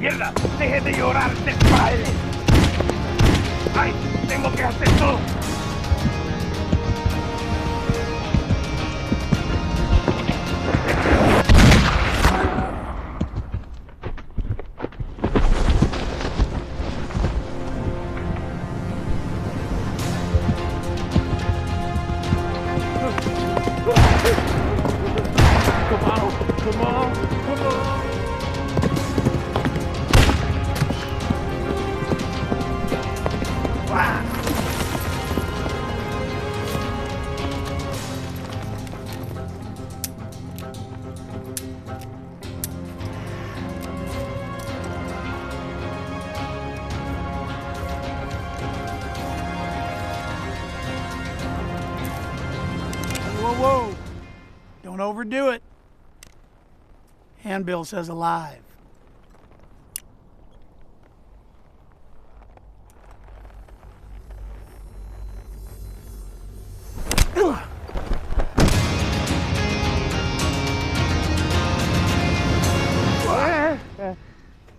mierda! ¡Deje de llorar, despaile! ¡Ay! ¡Tengo que hacer todo! Whoa. Don't overdo it. Handbill says alive.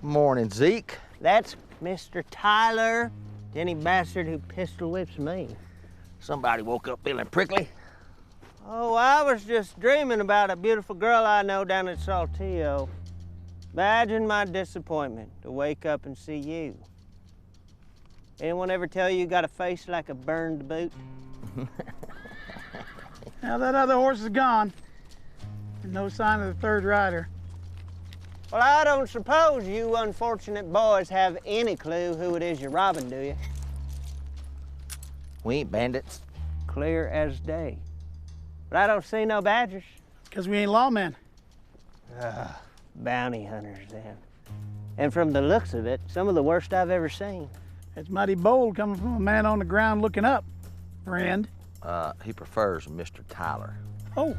Morning, Zeke. That's Mr. Tyler, any bastard who pistol whips me. Somebody woke up feeling prickly. Oh, I was just dreaming about a beautiful girl I know down at Saltillo. Imagine my disappointment to wake up and see you. Anyone ever tell you got a face like a burned boot? Now that other horse is gone, and no sign of the third rider. Well, I don't suppose you unfortunate boys have any clue who it is you're robbing, do you? We ain't bandits. Clear as day. But I don't see no badgers. Because we ain't lawmen. Bounty hunters, then. And from the looks of it, some of the worst I've ever seen. It's mighty bold coming from a man on the ground looking up, friend. He prefers Mr. Tyler. Oh,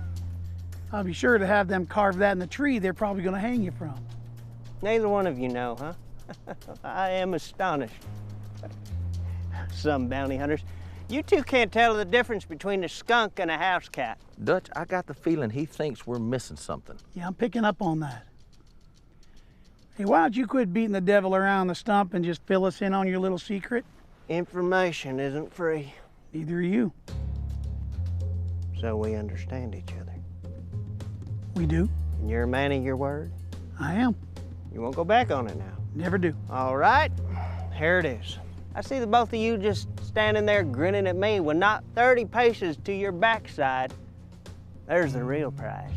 I'll be sure to have them carve that in the tree they're probably going to hang you from. Neither one of you know, huh? I am astonished. Some bounty hunters. You two can't tell the difference between a skunk and a house cat. Dutch, I got the feeling he thinks we're missing something. Yeah, I'm picking up on that. Hey, why don't you quit beating the devil around the stump and just fill us in on your little secret? Information isn't free. Neither are you. So we understand each other. We do. And you're a man of your word? I am. You won't go back on it now? Never do. All right, here it is. I see the both of you just standing there grinning at me when not 30 paces to your backside. There's the real prize.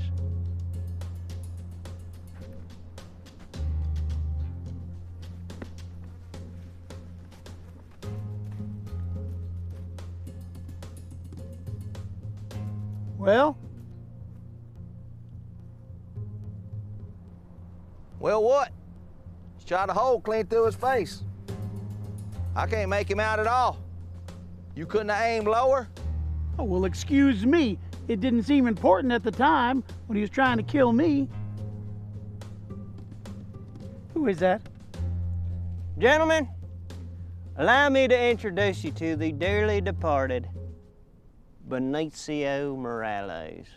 Well? Well, what? Shot a hole clean through his face. I can't make him out at all. You couldn't have aimed lower? Oh, well, excuse me. It didn't seem important at the time when he was trying to kill me. Who is that? Gentlemen, allow me to introduce you to the dearly departed Benicio Morales.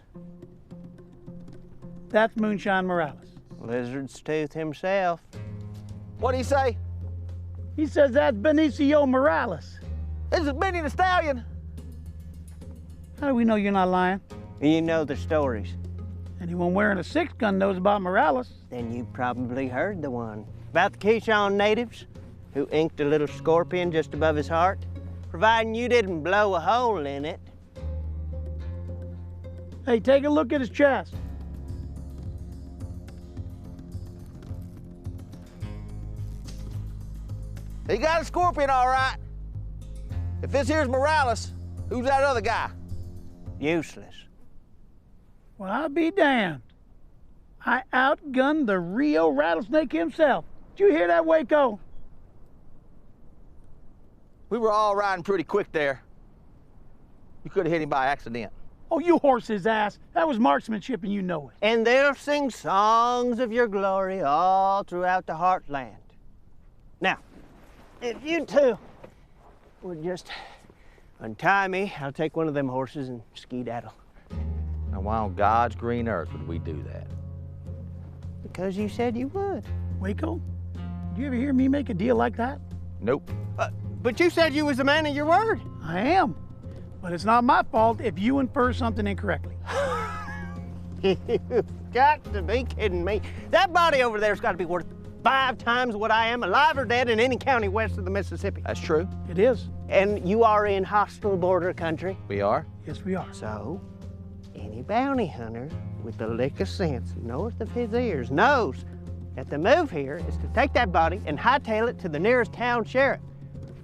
That's Moonshine Morales. Lizard's tooth himself. What'd he say? He says that's Benicio Morales. This is Benny the Stallion. How do we know you're not lying? You know the stories. Anyone wearing a six-gun knows about Morales. Then you probably heard the one about the Keyshawn natives who inked a little scorpion just above his heart, providing you didn't blow a hole in it. Hey, take a look at his chest. He got a scorpion, all right. If this here's Morales, who's that other guy? Useless. Well, I'll be damned. I outgunned the Rio rattlesnake himself. Did you hear that, Waco? We were all riding pretty quick there. You could have hit him by accident. Oh, you horse his ass. That was marksmanship and you know it. And they'll sing songs of your glory all throughout the heartland. Now, if you two would just untie me, I'll take one of them horses and skedaddle. Now, why on God's green earth would we do that? Because you said you would. Waco, Did you ever hear me make a deal like that? Nope. But you said you was a man of your word. I am. But it's not my fault if you infer something incorrectly. You've got to be kidding me. That body over there's got to be worth 5 times what I am, alive or dead, in any county west of the Mississippi. That's true. It is. And you are in hostile border country. We are. Yes, we are. So, any bounty hunter with a lick of sense north of his ears knows that the move here is to take that body and hightail it to the nearest town sheriff.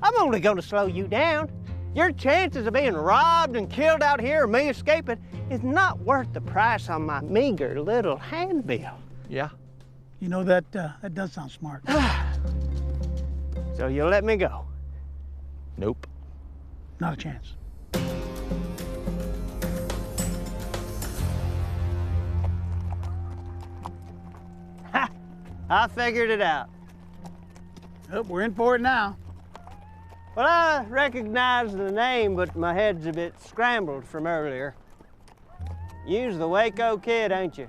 I'm only going to slow you down. Your chances of being robbed and killed out here or me escaping is not worth the price on my meager little handbill. Yeah. You know, that does sound smart. So you'll let me go? Nope. Not a chance. Ha! I figured it out. Oh, we're in for it now. Well, I recognize the name, but my head's a bit scrambled from earlier. You's the Waco Kid, ain't you?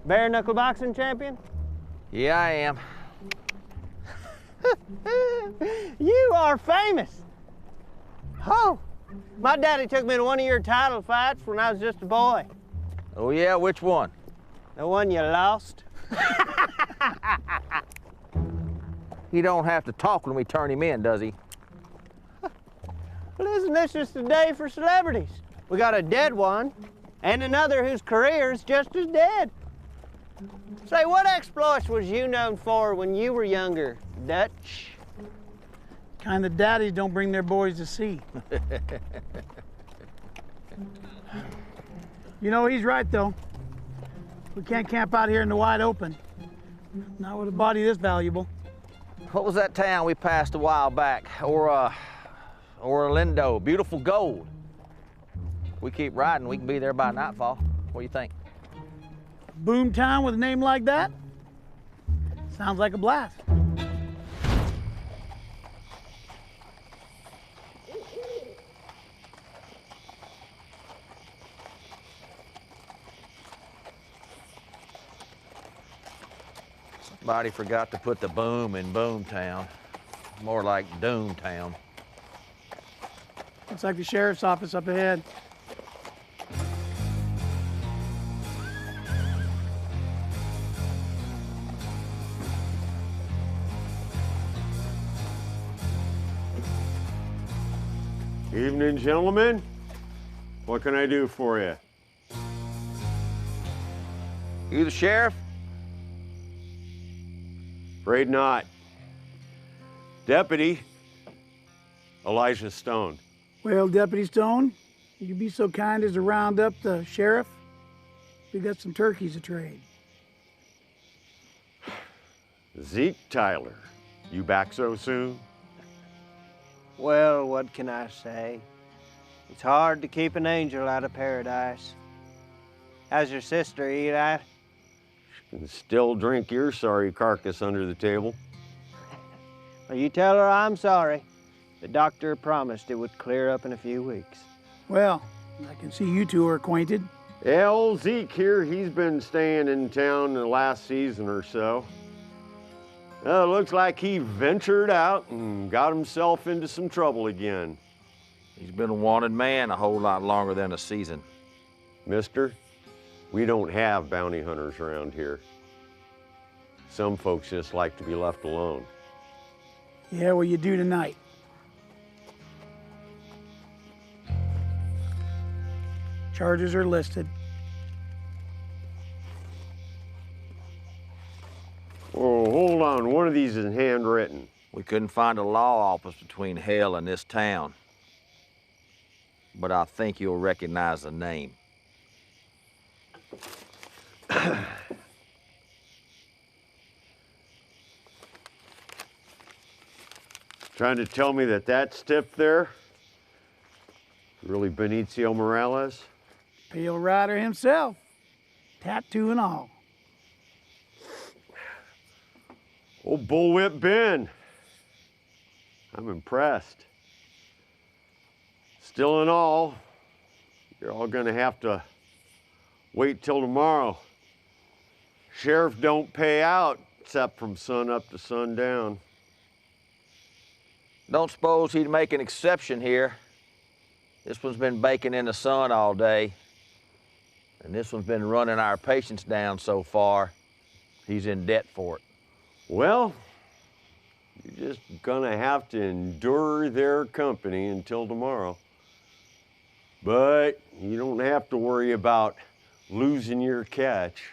Bare knuckle boxing champion? Yeah, I am. You are famous. Oh, my daddy took me to one of your title fights when I was just a boy. Oh, yeah? Which one? The one you lost. He don't have to talk when we turn him in, does he? Well, isn't this just a day for celebrities? We got a dead one and another whose career is just as dead. Say, what exploits was you known for when you were younger, Dutch? Kind of daddies don't bring their boys to sea. You know, he's right, though. We can't camp out here in the wide open. Not with a body this valuable. What was that town we passed a while back? Orlando, beautiful gold. We keep riding, we can be there by nightfall. What do you think? Boomtown with a name like that? Sounds like a blast. Somebody forgot to put the boom in Boomtown. More like Doomtown. Looks like the sheriff's office up ahead. Evening, gentlemen. What can I do for you? You the sheriff? Afraid not. Deputy Elijah Stone. Well, Deputy Stone, would you be so kind as to round up the sheriff? We got some turkeys to trade. Zeke Tyler. You back so soon? Well, what can I say? It's hard to keep an angel out of paradise. How's your sister, Eli? And still drink your sorry carcass under the table. Well, you tell her I'm sorry. The doctor promised it would clear up in a few weeks. Well, I can see you two are acquainted. Yeah, old Zeke here, he's been staying in town the last season or so. Looks like he ventured out and got himself into some trouble again. He's been a wanted man a whole lot longer than a season. Mister, we don't have bounty hunters around here. Some folks just like to be left alone. Yeah, well, you do tonight. Charges are listed. Oh, hold on. One of these is handwritten. We couldn't find a law office between hell and this town. But I think you'll recognize the name. Trying to tell me that stiff there really Benicio Morales? Pale Rider himself, tattoo and all. Old Bullwhip Ben. I'm impressed. Still in all, you're all gonna have to wait till tomorrow. Sheriff don't pay out except from sun up to sundown. Don't suppose he'd make an exception here. This one's been baking in the sun all day, and this one's been running our patience down so far. He's in debt for it. Well, you're just gonna have to endure their company until tomorrow. But you don't have to worry about losing your catch.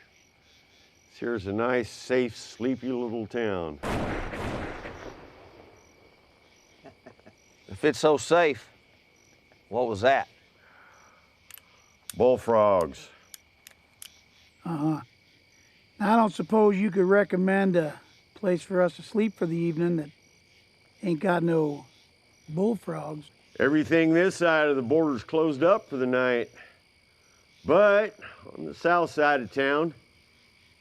Here's a nice, safe, sleepy little town. If it's so safe, what was that? Bullfrogs. Uh-huh. I don't suppose you could recommend a place for us to sleep for the evening that ain't got no bullfrogs. Everything this side of the border's closed up for the night. But on the south side of town,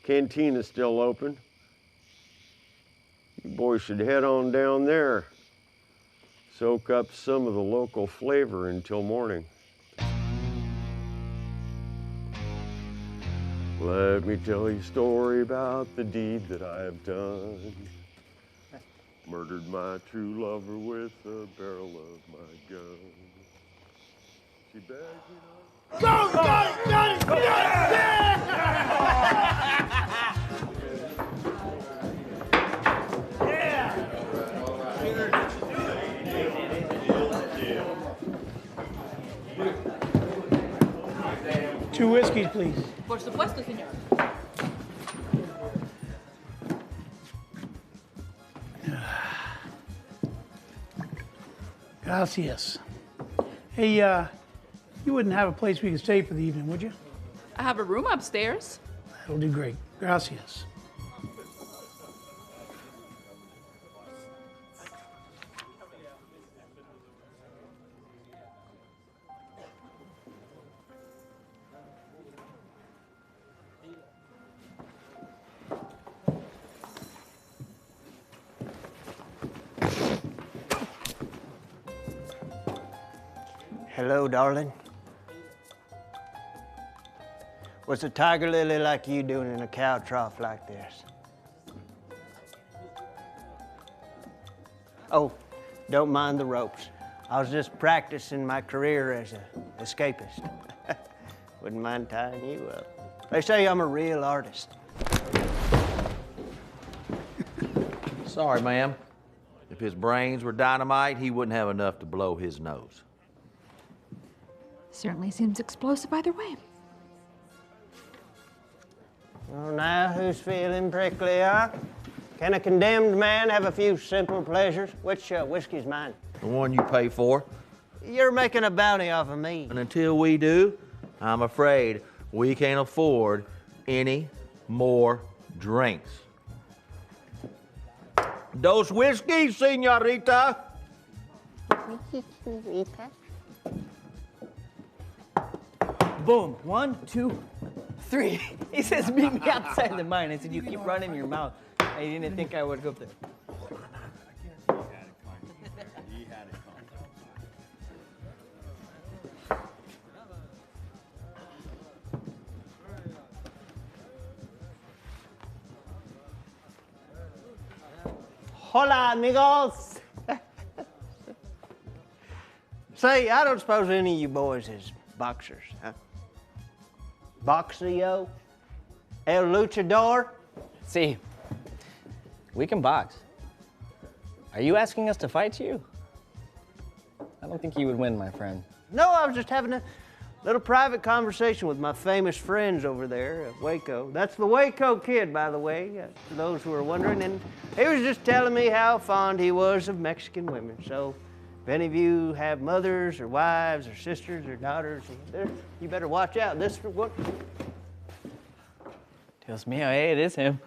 Cantina's still open. You boys should head on down there. Soak up some of the local flavor until morning. Let me tell you a story about the deed that I have done. Murdered my true lover with a barrel of my gun. She begged me not. Go! Got it! Got it! Yeah! 2 whiskeys, please. Por supuesto, señor. Gracias. Hey, you wouldn't have a place we could stay for the evening, would you? I have a room upstairs. That'll do great. Gracias. Hello, darling. What's a tiger lily like you doing in a cow trough like this? Oh, don't mind the ropes. I was just practicing my career as an escapist. Wouldn't mind tying you up. They say I'm a real artist. Sorry, ma'am. If his brains were dynamite, he wouldn't have enough to blow his nose. Certainly seems explosive either way. Well, now who's feeling prickly, huh? Can a condemned man have a few simple pleasures? Which whiskey's mine? The one you pay for. You're making a bounty off of me. And until we do, I'm afraid we can't afford any more drinks. Dos whiskeys, señorita. Boom. 1, 2, 3. He says, meet me outside the mine. I said, you keep running your mouth. I didn't think I would go up there. Hola, amigos. Say, I don't suppose any of you boys is boxers, huh? Boxeo? El Luchador? See, we can box. Are you asking us to fight you? I don't think you would win, my friend. No, I was just having a little private conversation with my famous friends over there at Waco. That's the Waco Kid, by the way, for those who are wondering. And he was just telling me how fond he was of Mexican women. So if any of you have mothers or wives or sisters or daughters, you better watch out. This what? Dios mío, hey, it is him.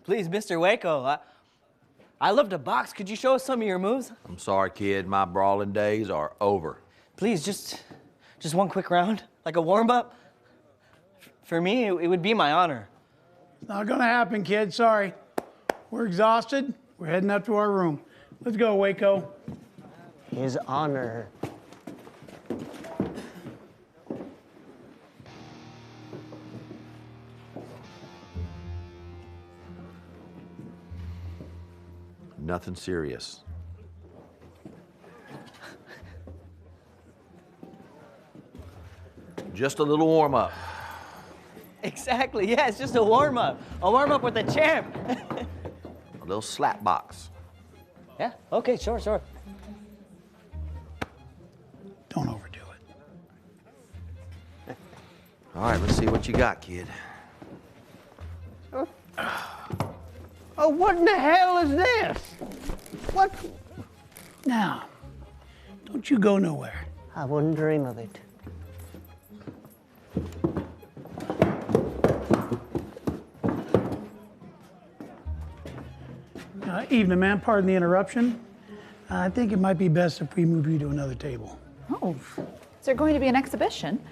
Please, Mr. Waco, I love to box. Could you show us some of your moves? I'm sorry, kid. My brawling days are over. Please, just one quick round, like a warm-up. For me, it would be my honor. It's not gonna happen, kid. Sorry. We're exhausted. We're heading up to our room. Let's go, Waco. His honor. Nothing serious. Just a little warm-up. Exactly, yeah, it's just a warm-up. A warm-up with the champ. A little slap box. Yeah, okay, sure. Don't overdo it. All right, let's see what you got, kid. Oh, what in the hell is this? What? Now, don't you go nowhere. I wouldn't dream of it. Evening, ma'am. Pardon the interruption. I think it might be best if we move you to another table. Oh, is there going to be an exhibition?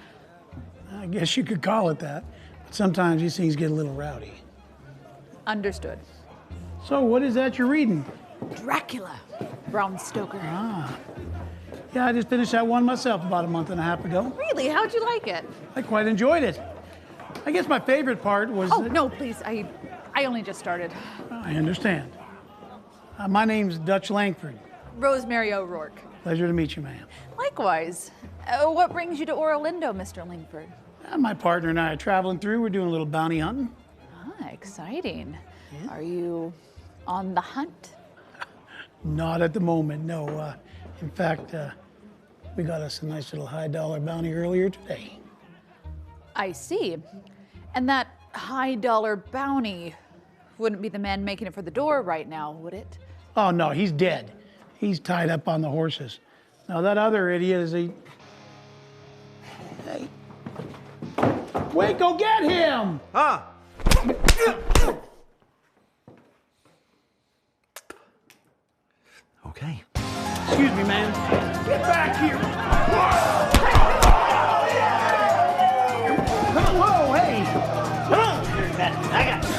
I guess you could call it that. But sometimes these things get a little rowdy. Understood. So, what is that you're reading? Dracula, Bram Stoker. Yeah, I just finished that one myself about a month and a half ago. Really? How'd you like it? I quite enjoyed it. I guess my favorite part was... Oh, no, please. I only just started. I understand. My name's Dutch Langford. Rosemary O'Rourke. Pleasure to meet you, ma'am. Likewise. What brings you to Orlando, Mr. Langford? My partner and I are traveling through. We're doing a little bounty hunting. Ah, exciting. Yeah. Are you on the hunt? Not at the moment, no. In fact, we got us a nice little high-dollar bounty earlier today. I see. And that high-dollar bounty wouldn't be the man making it for the door right now, would it? Oh, no, he's dead. He's tied up on the horses. Now, that other idiot is a... Hey. Wait, go get him! Huh? Okay. Excuse me, man. Get back here! Whoa, hey! I got it.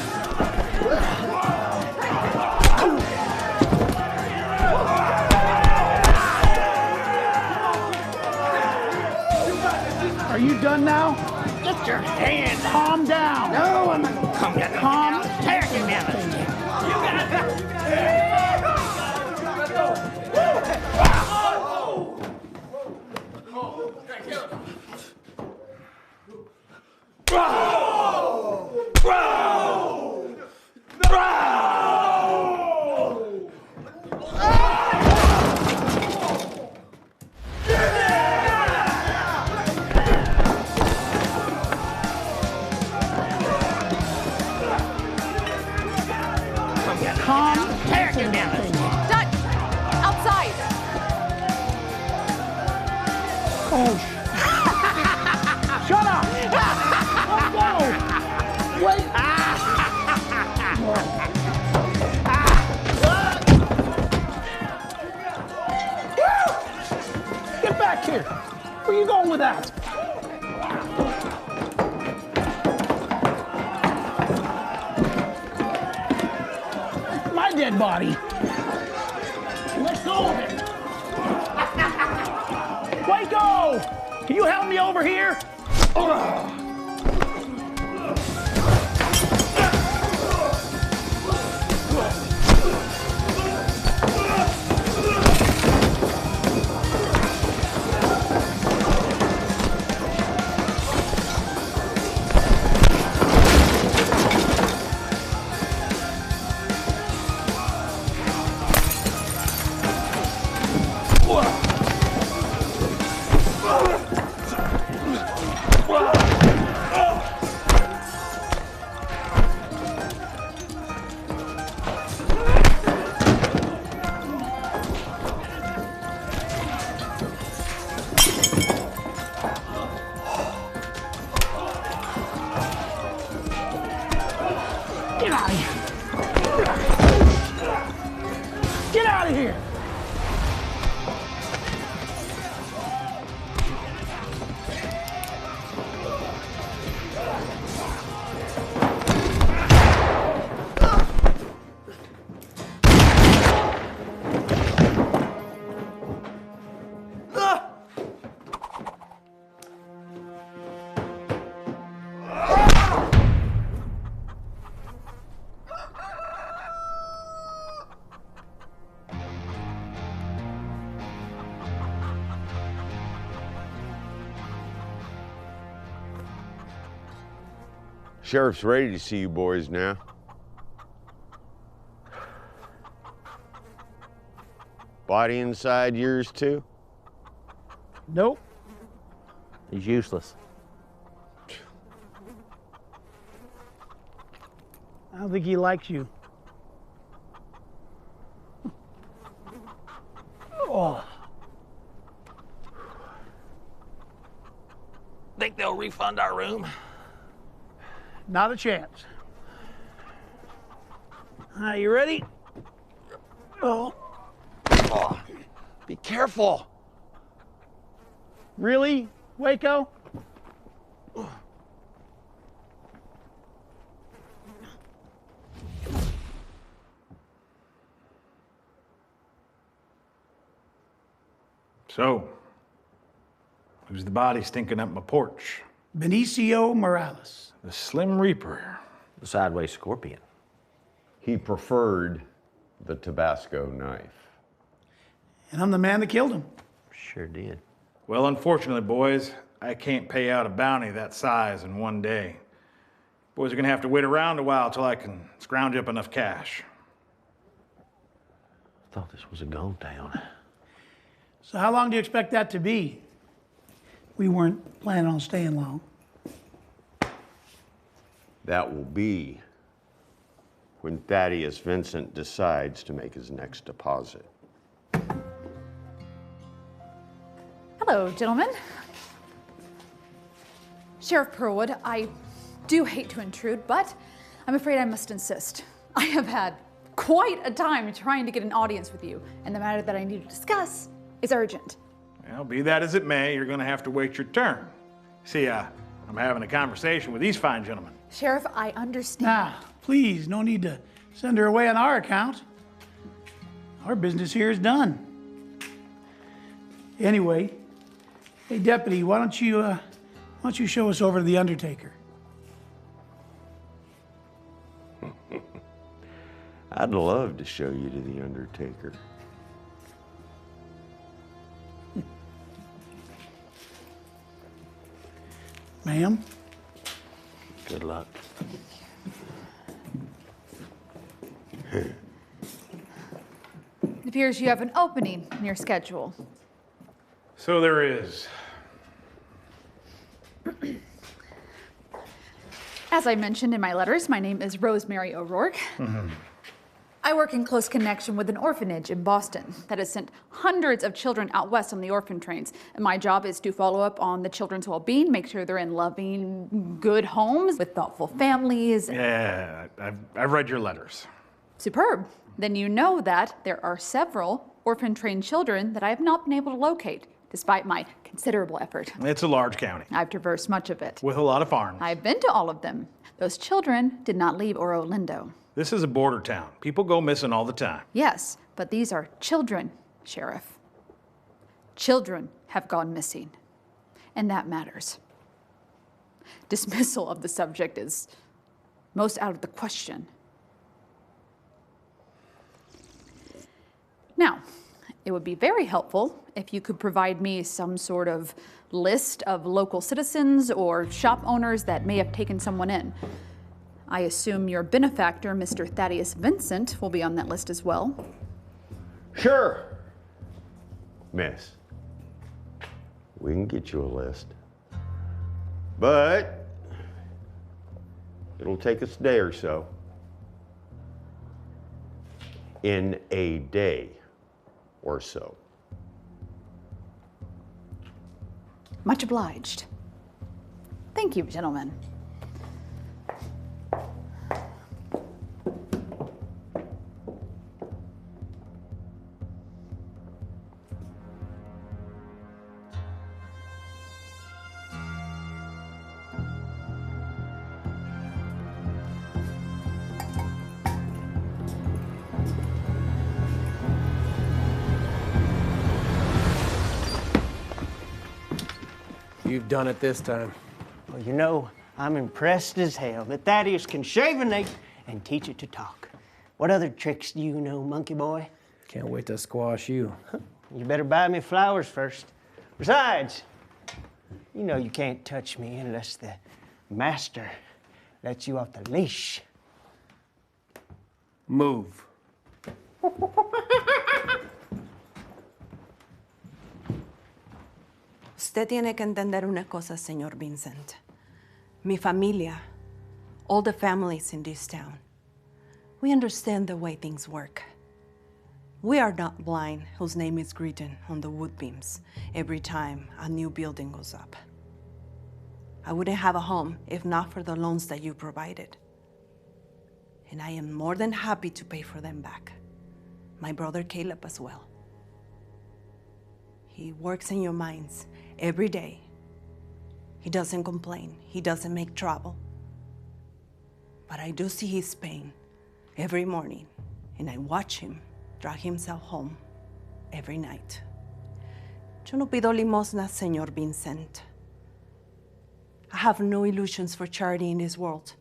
Are you done now? Get your hands off. Calm down. No, I'm not gonna calm down. Calm. Tear him down. You got it. Dutch! Outside! Oh, shut up! Oh, no! Wait! Get back here! Where are you going with that? My dead body. Let's go of it. Waco! Can you help me over here? Sheriff's ready to see you boys now. Body inside yours too? Nope. He's useless. I don't think he likes you. Oh. Think they'll refund our room? Not a chance. You ready? Oh. Oh, be careful. Really, Waco? So, who's the body stinking up my porch? Benicio Morales. The Slim Reaper. The sideways scorpion. He preferred the Tabasco knife. And I'm the man that killed him. Sure did. Well, unfortunately, boys, I can't pay out a bounty that size in one day. Boys are gonna have to wait around a while till I can scrounge up enough cash. I thought this was a gold town. So how long do you expect that to be? We weren't planning on staying long. That will be when Thaddeus Vincent decides to make his next deposit. Hello, gentlemen. Sheriff Pearlwood, I do hate to intrude, but I'm afraid I must insist. I have had quite a time trying to get an audience with you, and the matter that I need to discuss is urgent. Well, be that as it may, you're gonna have to wait your turn. See, I'm having a conversation with these fine gentlemen. Sheriff, I understand. Nah, please, no need to send her away on our account. Our business here is done. Anyway, hey deputy, why don't you show us over to the Undertaker? I'd love to show you to the Undertaker. Ma'am? Good luck. It appears you have an opening in your schedule. So there is. As I mentioned in my letters, my name is Rosemary O'Rourke. I work in close connection with an orphanage in Boston that has sent hundreds of children out west on the orphan trains. And my job is to follow up on the children's well-being, make sure they're in loving, good homes with thoughtful families. Yeah, I've read your letters. Superb. Then you know that there are several orphan-trained children that I have not been able to locate, despite my considerable effort. It's a large county. I've traversed much of it. With a lot of farms. I've been to all of them. Those children did not leave Oro Lindo. This is a border town. People go missing all the time. Yes, but these are children, Sheriff. Children have gone missing, and that matters. Dismissal of the subject is most out of the question. Now, it would be very helpful if you could provide me some sort of list of local citizens or shop owners that may have taken someone in. I assume your benefactor, Mr. Thaddeus Vincent, will be on that list as well. Sure, miss. We can get you a list. But it'll take us a day or so. In a day or so. Much obliged. Thank you, gentlemen. You've done it this time. Well, you know, I'm impressed as hell that Thaddeus can shave an egg and teach it to talk. What other tricks do you know, monkey boy? Can't wait to squash you. You better buy me flowers first. Besides, you know you can't touch me unless the master let you off the leash. Move. Usted tiene que entender una cosa, señor Vincent. Mi familia, all the families in this town, we understand the way things work. We are not blind whose name is written on the wood beams every time a new building goes up. I wouldn't have a home if not for the loans that you provided. And I am more than happy to pay for them back. My brother Caleb as well. He works in your mines every day. He doesn't complain. He doesn't make trouble. But I do see his pain every morning, and I watch him drag himself home every night. Yo no pido limosnas, señor Vincent. I have no illusions for charity in this world.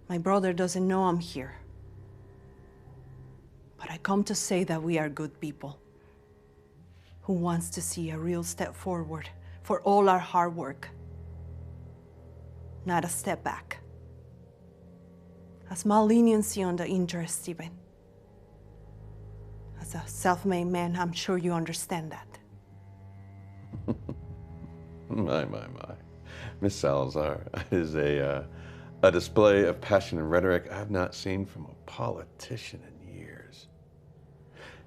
My brother doesn't know I'm here. But I come to say that we are good people who wants to see a real step forward for all our hard work, not a step back. A small leniency on the interest even. As a self-made man, I'm sure you understand that. My. Miss Salazar, it is a display of passion and rhetoric I've not seen from a politician in years.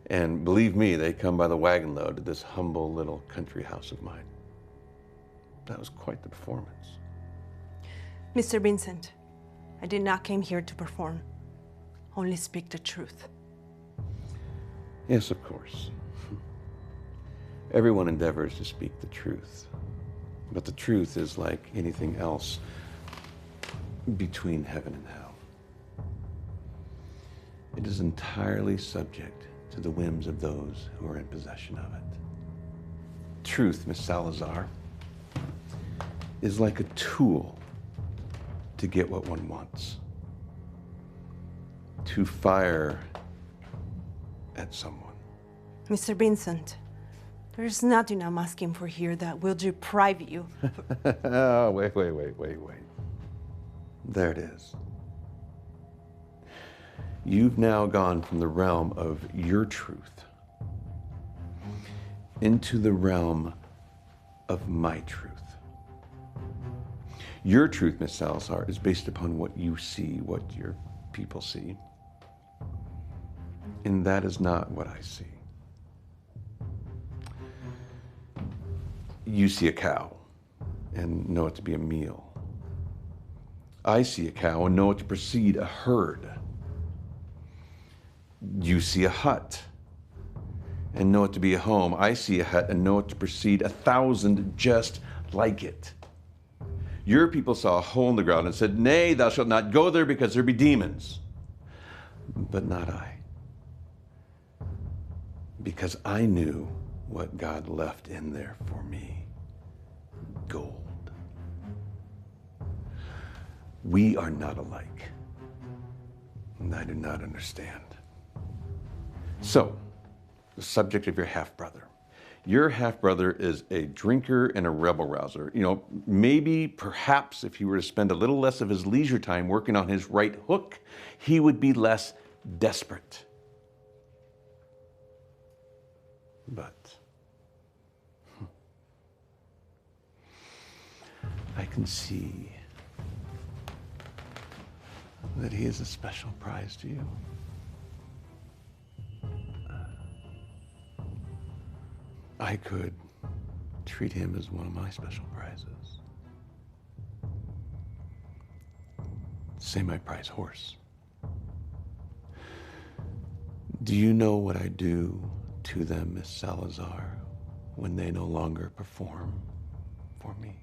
And believe me, they come by the wagon load to this humble little country house of mine. That was quite the performance. Mr. Vincent, I did not come here to perform, only speak the truth. Yes, of course. Everyone endeavors to speak the truth. But the truth is like anything else between heaven and hell. It is entirely subject to the whims of those who are in possession of it. Truth, Miss Salazar, is like a tool to get what one wants. To fire at someone. Mr. Vincent, there is nothing I'm asking for here that will deprive you. Oh, wait. There it is. You've now gone from the realm of your truth into the realm of my truth. Your truth, Miss Salazar, is based upon what you see, what your people see. And that is not what I see. You see a cow and know it to be a meal. I see a cow and know it to precede a herd. You see a hut and know it to be a home. I see a hut and know it to precede 1,000 just like it. Your people saw a hole in the ground and said, "Nay, thou shalt not go there because there be demons." But not I. Because I knew what God left in there for me. Gold. We are not alike. And I do not understand. So, the subject of your half-brother. Your half-brother is a drinker and a rebel-rouser. You know, maybe, perhaps, if he were to spend a little less of his leisure time working on his right hook, he would be less desperate. But I can see that he is a special prize to you. I could treat him as one of my special prizes. Say my prize horse. Do you know what I do to them, Miss Salazar, when they no longer perform for me?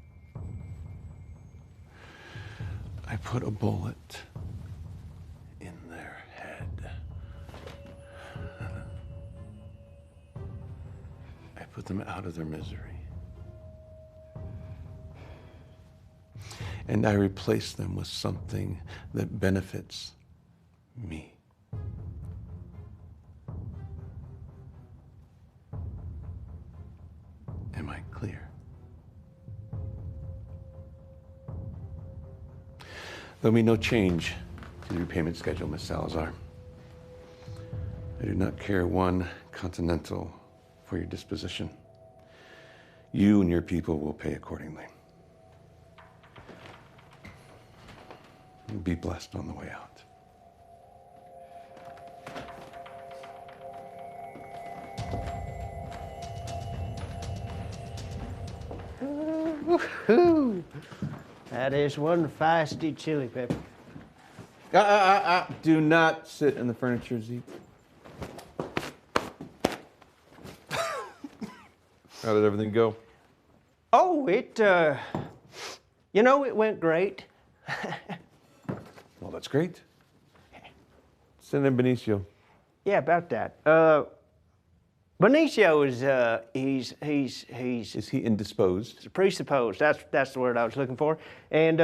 I put a bullet in their head. I put them out of their misery. And I replace them with something that benefits me. Am I clear? There'll be no change to the repayment schedule, Miss Salazar. I do not care one continental for your disposition. You and your people will pay accordingly. Be blessed on the way out. Woo-hoo. That is one feisty chili pepper. Do not sit in the furniture, Zeke. How did everything go? Oh, it went great. Well, that's great. Send in Benicio. Yeah, about that. Benicio is, Is he indisposed? presupposed. That's the word I was looking for. And,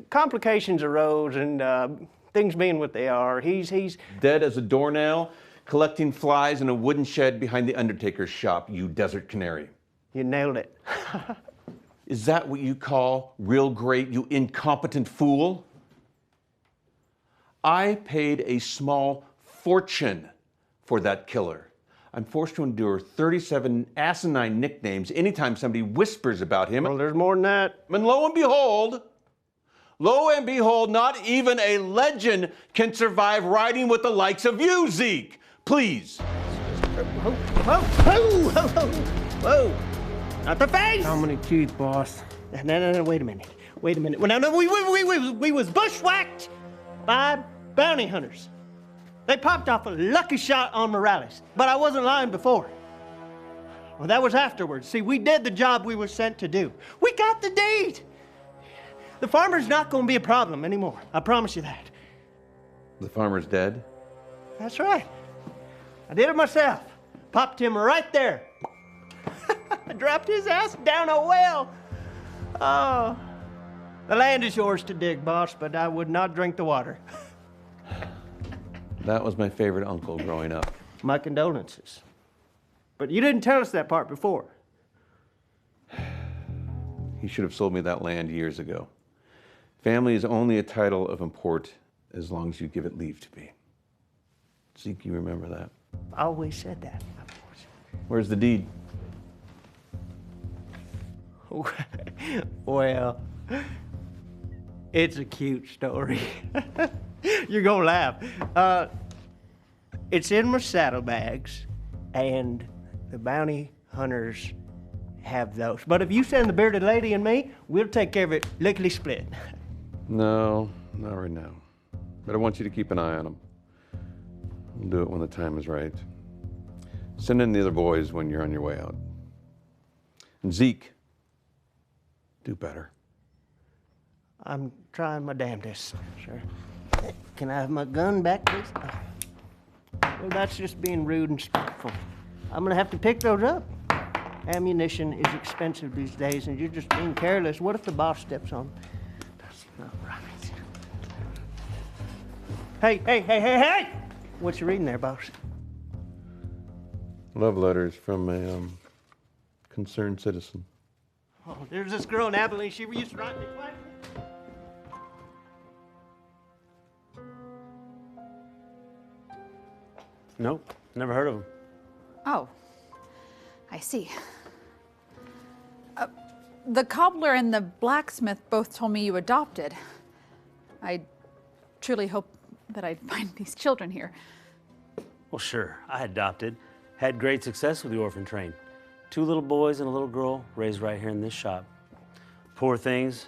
complications arose and things being what they are. He's Dead as a doornail, collecting flies in a wooden shed behind the undertaker's shop, you desert canary. You nailed it. Is that what you call real great, you incompetent fool? I paid a small fortune for that killer. I'm forced to endure 37 asinine nicknames anytime somebody whispers about him. Well, there's more than that. And lo and behold, not even a legend can survive riding with the likes of you, Zeke. Please. Whoa. Not the face! How many teeth, boss? No, wait a minute. Well, no, we was bushwhacked by bounty hunters. They popped off a lucky shot on Morales, but I wasn't lying before. Well, that was afterwards. See, we did the job we were sent to do. We got the deed. The farmer's not going to be a problem anymore. I promise you that. The farmer's dead? That's right. I did it myself. Popped him right there. I dropped his ass down a well. Oh, the land is yours to dig, boss, but I would not drink the water. That was my favorite uncle growing up. My condolences. But you didn't tell us that part before. He should have sold me that land years ago. Family is only a title of import as long as you give it leave to be. Zeke, you remember that? I always said that. Where's the deed? Well, it's a cute story. You're gonna laugh. It's in my saddlebags, and the bounty hunters have those. But if you send the bearded lady and me, we'll take care of it lickety split. No, not right now. But I want you to keep an eye on him. We'll do it when the time is right. Send in the other boys when you're on your way out. And Zeke, do better. I'm trying my damnedest, sir. Can I have my gun back, please? Well, that's just being rude and spiteful. I'm gonna have to pick those up. Ammunition is expensive these days, and you're just being careless. What if the boss steps on? That's not right. Hey! What you reading there, boss? Love letters from a concerned citizen. Oh, there's this girl in Abilene. She used to write me quietly. Nope, never heard of him. Oh, I see. The cobbler and the blacksmith both told me you adopted. I truly hope that I'd find these children here. Well, sure, I adopted. Had great success with the orphan train. 2 little boys and a little girl raised right here in this shop. Poor things,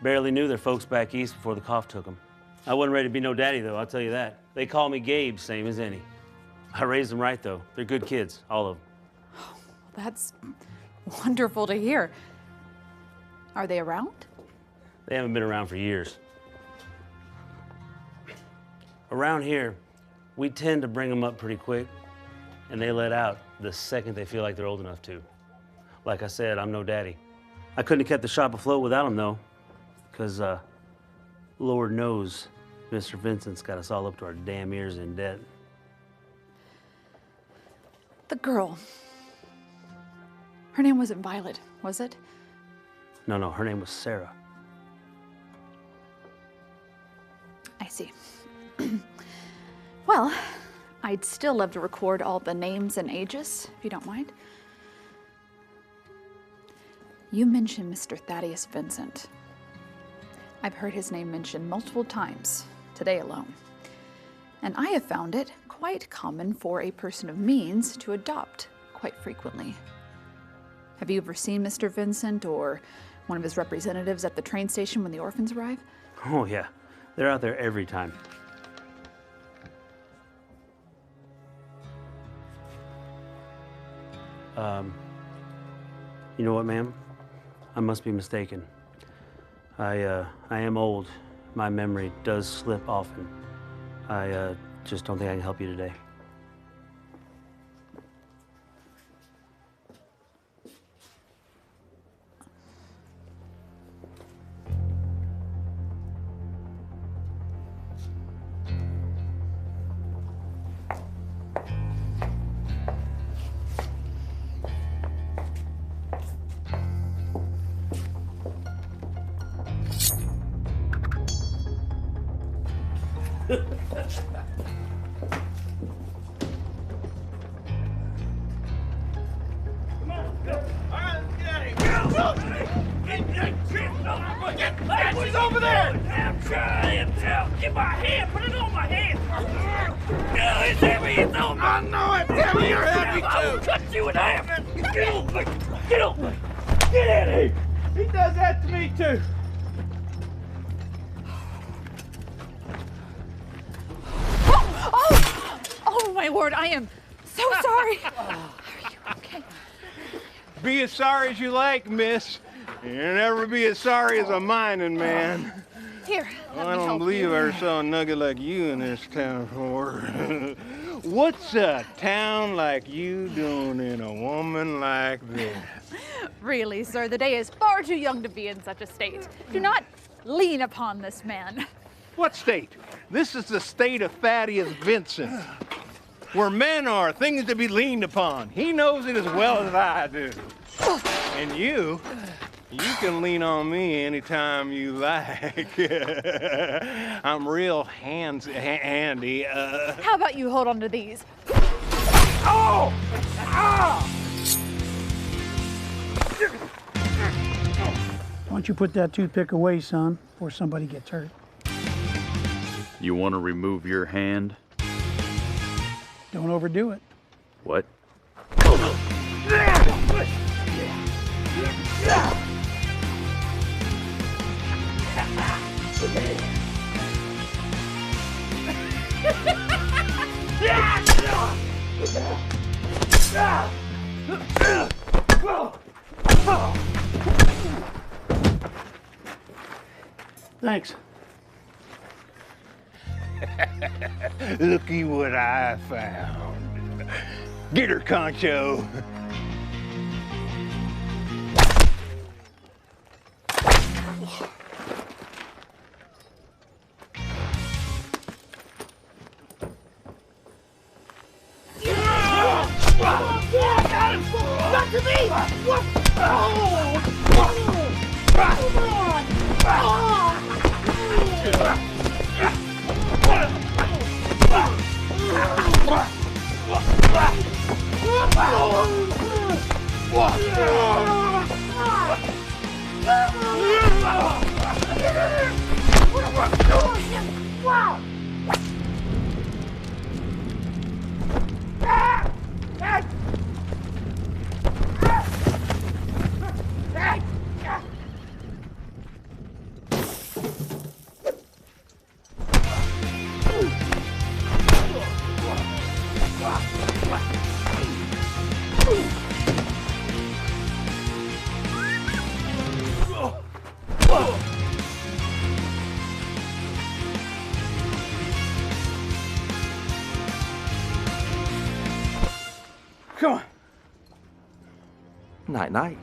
barely knew their folks back east before the cough took them. I wasn't ready to be no daddy, though, I'll tell you that. They call me Gabe, same as any. I raised them right, though. They're good kids, all of them. Oh, that's wonderful to hear. Are they around? They haven't been around for years. Around here, we tend to bring them up pretty quick, and they let out the second they feel like they're old enough to. Like I said, I'm no daddy. I couldn't have kept the shop afloat without them, though, because Lord knows Mr. Vincent's got us all up to our damn ears in debt. The girl. Her name wasn't Violet, was it? No, her name was Sarah. I see. Well, I'd still love to record all the names and ages, if you don't mind. You mentioned Mr. Thaddeus Vincent. I've heard his name mentioned multiple times, today alone. And I have found it quite common for a person of means to adopt quite frequently. Have you ever seen Mr. Vincent or one of his representatives at the train station when the orphans arrive? Oh, yeah. They're out there every time. You know what, ma'am? I must be mistaken. I am old. My memory does slip often. I just don't think I can help you today. What's over there? I'm trying to get my hand. Put it on my hand. It's heavy. It's on my. I know it's heavy. You're heavy too. I will cut you in half. Get over. Get over. Get in here. He does that to me too. Oh my lord, I am so sorry. Are you okay? Be as sorry as you like, miss. You'll never be as sorry as a mining man. Here, let me I don't help believe you. I saw a nugget like you in this town before. What's a town like you doing in a woman like this? Really, sir, the day is far too young to be in such a state. Do not lean upon this man. What state? This is the state of Thaddeus Vincent, where men are things to be leaned upon. He knows it as well as I do. And you can lean on me anytime you like. I'm real handy. How about you hold on to these? Oh! Ah! Why don't you put that toothpick away, son, before somebody gets hurt? You want to remove your hand? Don't overdo it. What? Thanks. Looky what I found. Get her, Concho. Not to me! Oh! Come on! Come on. Night, night.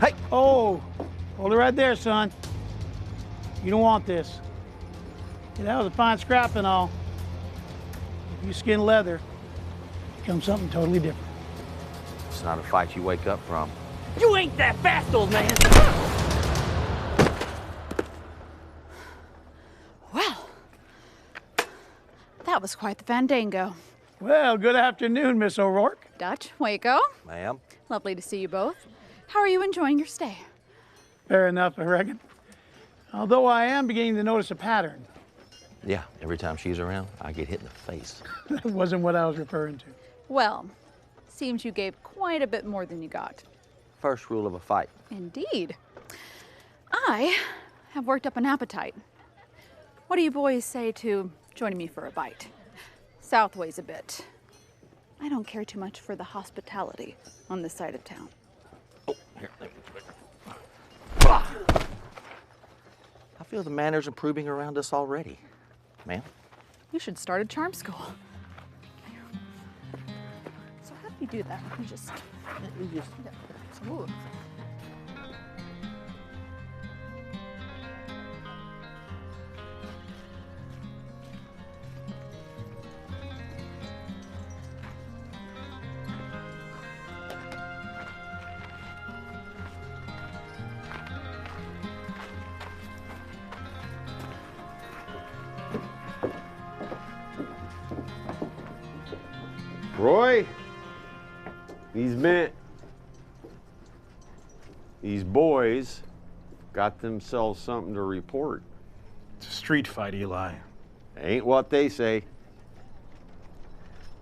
Hey! Oh, hold it right there, son. You don't want this. Yeah, that was a fine scrap and all. If you skin leather, it becomes something totally different. not a fight you wake up from. You ain't that fast, old man. Well, that was quite the fandango. Well, good afternoon, Miss O'Rourke. Dutch, Waco. Ma'am? Lovely to see you both. How are you enjoying your stay? Fair enough, I reckon. Although I am beginning to notice a pattern. Yeah, every time she's around, I get hit in the face. That wasn't what I was referring to. Well, seems you gave quite a bit more than you got. First rule of a fight. Indeed. I have worked up an appetite. What do you boys say to joining me for a bite? Southways a bit. I don't care too much for the hospitality on this side of town. Oh, here, let me put it. I feel the manners improving around us already. Ma'am? You should start a charm school. So how do you do that? You just... Ooh. Roy, these boys got themselves something to report. It's a street fight, Eli. Ain't what they say.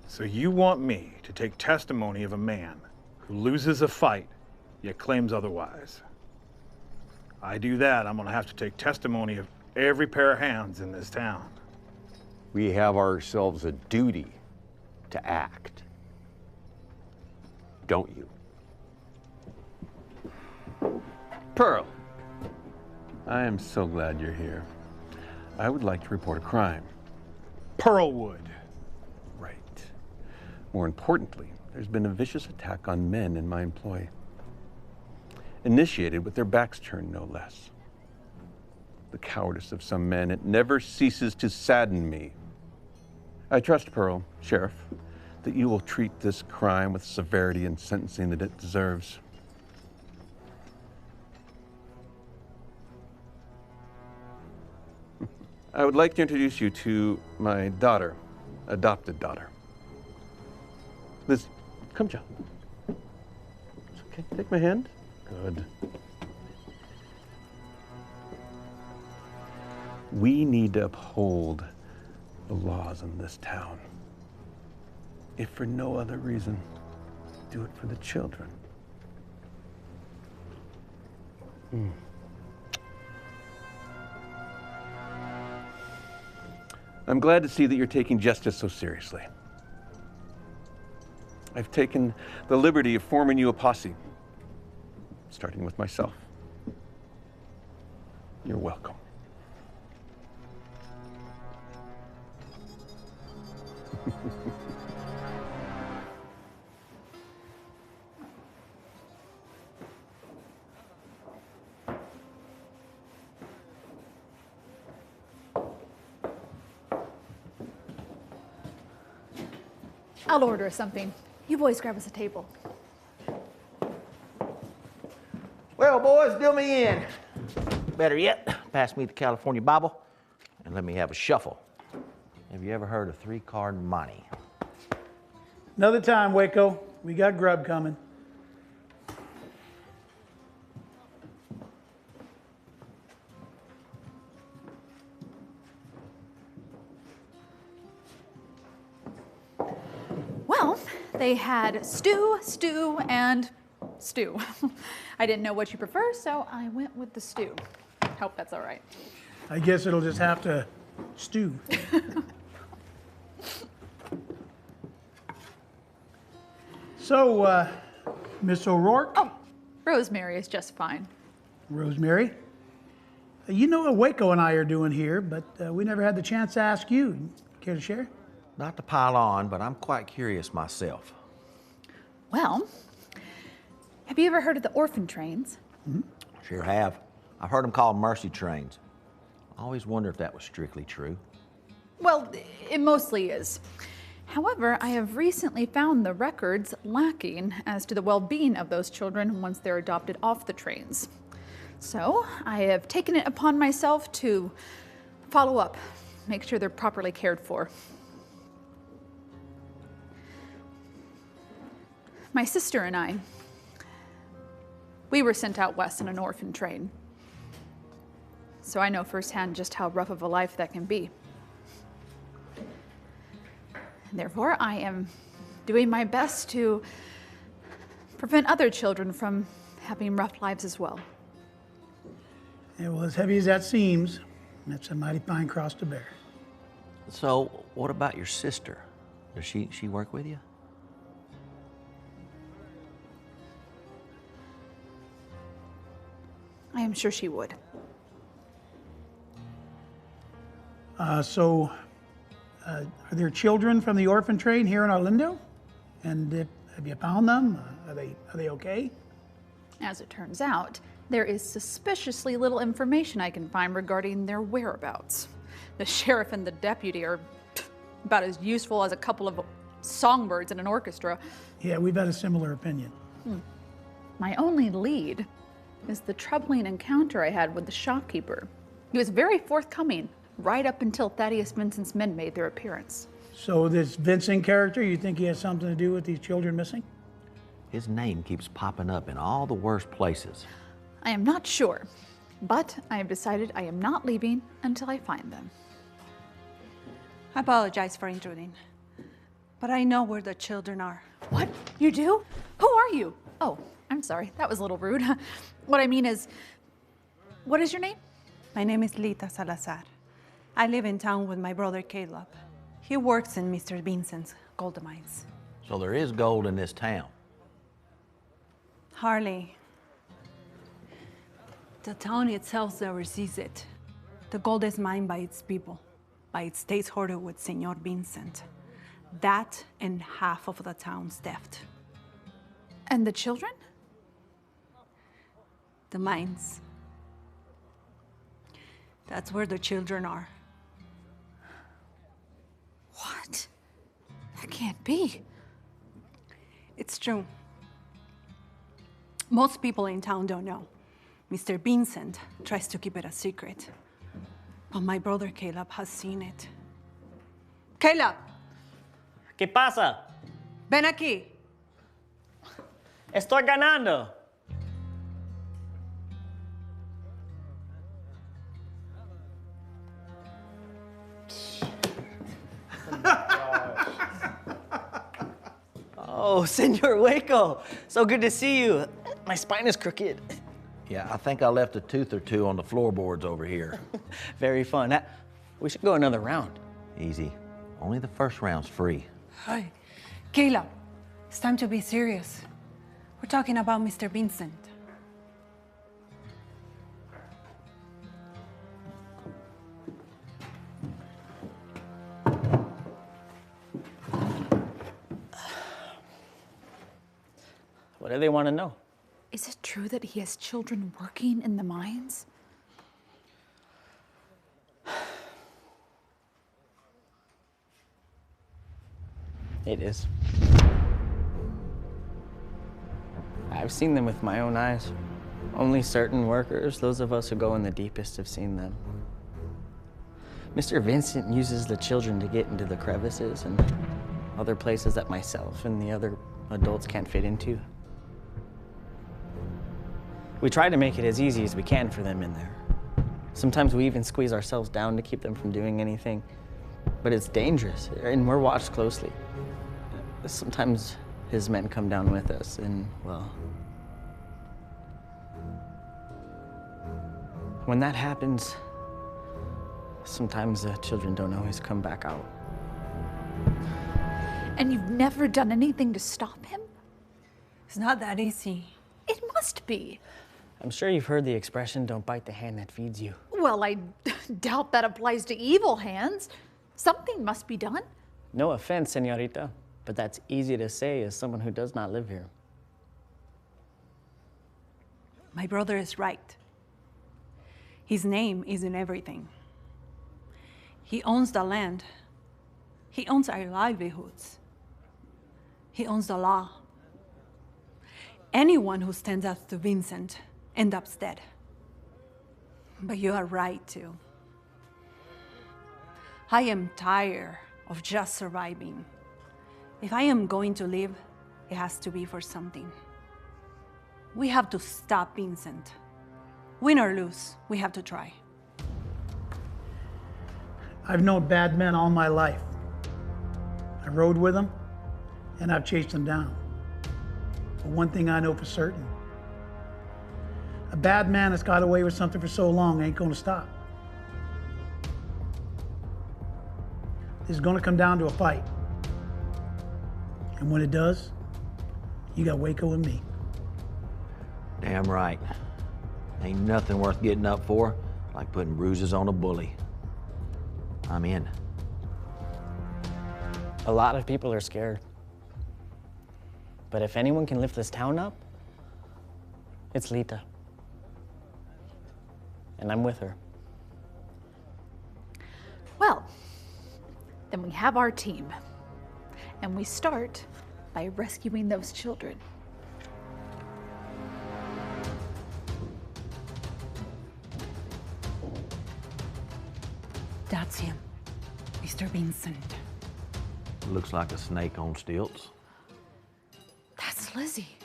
So you want me to take testimony of a man who loses a fight, yet claims otherwise? I do that, I'm gonna have to take testimony of every pair of hands in this town. We have ourselves a duty to act. Don't you? Pearl, I am so glad you're here. I would like to report a crime. Pearlwood. Right. More importantly, there's been a vicious attack on men in my employ. Initiated with their backs turned, no less. The cowardice of some men, it never ceases to sadden me. I trust, Pearl, Sheriff, that you will treat this crime with severity and sentencing that it deserves. I would like to introduce you to my daughter, adopted daughter. Liz, come, John. It's okay, take my hand. Good. We need to uphold the laws in this town. If for no other reason, do it for the children. I'm glad to see that you're taking justice so seriously. I've taken the liberty of forming you a posse, starting with myself. You're welcome. I'll order something. You boys grab us a table. Well, boys, fill me in. Better yet, pass me the California Bible and let me have a shuffle. Have you ever heard of three-card money? Another time, Waco. We got grub coming. Well, they had stew, and stew. I didn't know what you prefer, so I went with the stew. Hope that's all right. I guess it'll just have to stew. So, Miss O'Rourke? Oh, Rosemary is just fine. Rosemary? You know what Waco and I are doing here, but we never had the chance to ask you. Care to share? Not to pile on, but I'm quite curious myself. Well, have you ever heard of the orphan trains? Mm-hmm. Sure have. I've heard them called mercy trains. I always wonder if that was strictly true. Well, it mostly is. However, I have recently found the records lacking as to the well-being of those children once they're adopted off the trains. So I have taken it upon myself to follow up, make sure they're properly cared for. My sister and I, we were sent out west on an orphan train. So I know firsthand just how rough of a life that can be. Therefore, I am doing my best to prevent other children from having rough lives as well. Yeah, well, as heavy as that seems, that's a mighty fine cross to bear. So, what about your sister? Does she work with you? I am sure she would. Are there children from the orphan train here in Orlando? And have you found them? Are they okay? As it turns out, there is suspiciously little information I can find regarding their whereabouts. The sheriff and the deputy are about as useful as a couple of songbirds in an orchestra. Yeah, we've had a similar opinion. My only lead is the troubling encounter I had with the shopkeeper. He was very forthcoming, right up until Thaddeus Vincent's men made their appearance. So this Vincent character, you think he has something to do with these children missing? His name keeps popping up in all the worst places. I am not sure, but I have decided I am not leaving until I find them. I apologize for intruding, but I know where the children are. What? You do? Who are you? Oh, I'm sorry. That was a little rude. What I mean is, what is your name? My name is Lita Salazar. I live in town with my brother Caleb. He works in Mr. Vincent's gold mines. So there is gold in this town. Hardly. The town itself never sees it. The gold is mined by its people, by its state's hoarder with Senor Vincent. That and half of the town's theft. And the children? The mines. That's where the children are. What? That can't be. It's true. Most people in town don't know. Mr. Vincent tries to keep it a secret. But my brother Caleb has seen it. Caleb! ¿Qué pasa? Ven aquí. Estoy ganando. Oh, Senor Waco. So good to see you. My spine is crooked. Yeah, I think I left a tooth or two on the floorboards over here. Very fun. We should go another round. Easy. Only the first round's free. Hi. Caleb, it's time to be serious. We're talking about Mr. Vincent. What do they want to know? Is it true that he has children working in the mines? It is. I've seen them with my own eyes. Only certain workers, those of us who go in the deepest, have seen them. Mr. Vincent uses the children to get into the crevices and other places that myself and the other adults can't fit into. We try to make it as easy as we can for them in there. Sometimes we even squeeze ourselves down to keep them from doing anything. But it's dangerous, and we're watched closely. Sometimes his men come down with us, and, well, when that happens, sometimes the children don't always come back out. And you've never done anything to stop him? It's not that easy. It must be. I'm sure you've heard the expression, don't bite the hand that feeds you. Well, I doubt that applies to evil hands. Something must be done. No offense, señorita, but that's easy to say as someone who does not live here. My brother is right. His name is in everything. He owns the land, He owns our livelihoods. He owns the law. Anyone who stands up to Vincent ends up dead. But you are right, too. I am tired of just surviving. If I am going to live, it has to be for something. We have to stop Vincent. Win or lose, we have to try. I've known bad men all my life. I rode with them, and I've chased them down. But one thing I know for certain, a bad man that's got away with something for so long ain't gonna stop. It's gonna come down to a fight. And when it does, you got Waco and me. Damn right. Ain't nothing worth getting up for like putting bruises on a bully. I'm in. A lot of people are scared. But if anyone can lift this town up, it's Lita. And I'm with her. Well, then we have our team. And we start by rescuing those children. That's him, Mr. Vincent. Looks like a snake on stilts. That's Lizzie.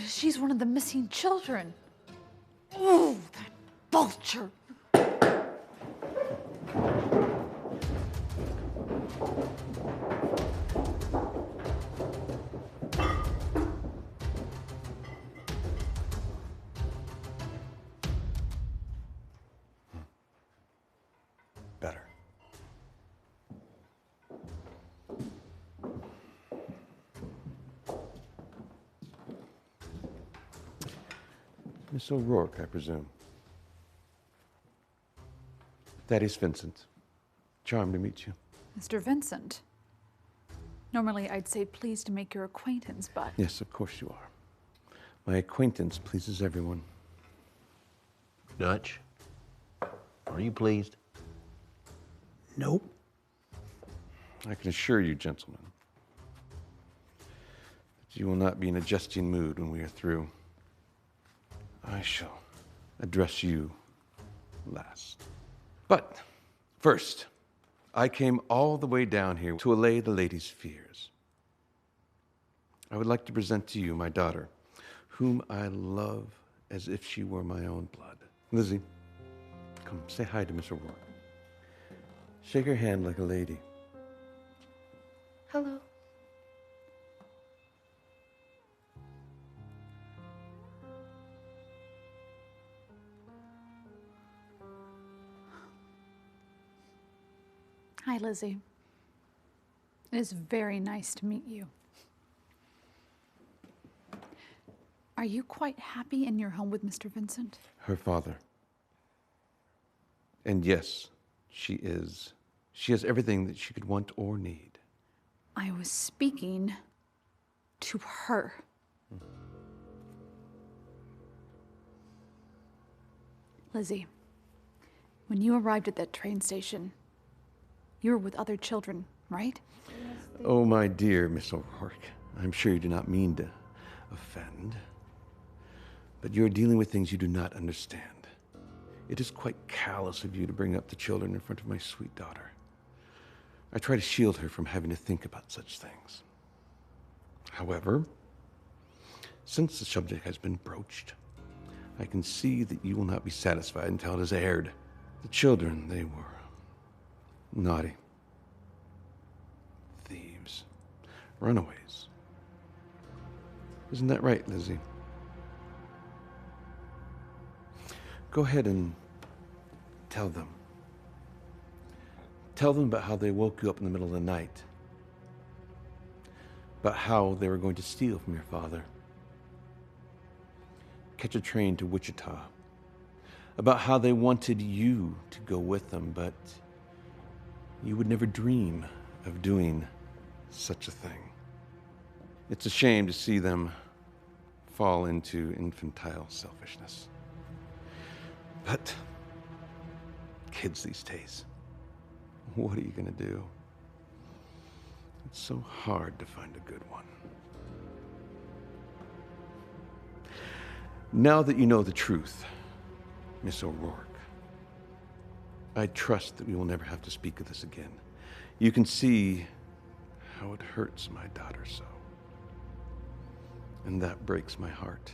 She's one of the missing children. Ooh, that vulture. Better. Miss O'Rourke, I presume. That is Vincent. Charmed to meet you. Mr. Vincent. Normally I'd say pleased to make your acquaintance, but... Yes, of course you are. My acquaintance pleases everyone. Dutch, are you pleased? Nope. I can assure you, gentlemen, that you will not be in a jesting mood when we are through. I shall address you last. But first, I came all the way down here to allay the lady's fears. I would like to present to you my daughter, whom I love as if she were my own blood. Lizzie, come say hi to Miss O'Rourke. Shake her hand like a lady. Hello. Hi, Lizzie. It is very nice to meet you. Are you quite happy in your home with Mr. Vincent? Her father. And yes, she is. She has everything that she could want or need. I was speaking to her. Lizzie, when you arrived at that train station, you were with other children, right? Oh, my dear Miss O'Rourke, I'm sure you do not mean to offend, but you're dealing with things you do not understand. It is quite callous of you to bring up the children in front of my sweet daughter. I try to shield her from having to think about such things. However, since the subject has been broached, I can see that you will not be satisfied until it is aired. The children, they were naughty, thieves, runaways. Isn't that right, Lizzie? Go ahead and tell them. Tell them about how they woke you up in the middle of the night. About how they were going to steal from your father. Catch a train to Wichita. About how they wanted you to go with them, but you would never dream of doing such a thing. It's a shame to see them fall into infantile selfishness. But kids these days, what are you gonna do? It's so hard to find a good one. Now that you know the truth, Miss O'Rourke, I trust that we will never have to speak of this again. You can see how it hurts my daughter so. And that breaks my heart.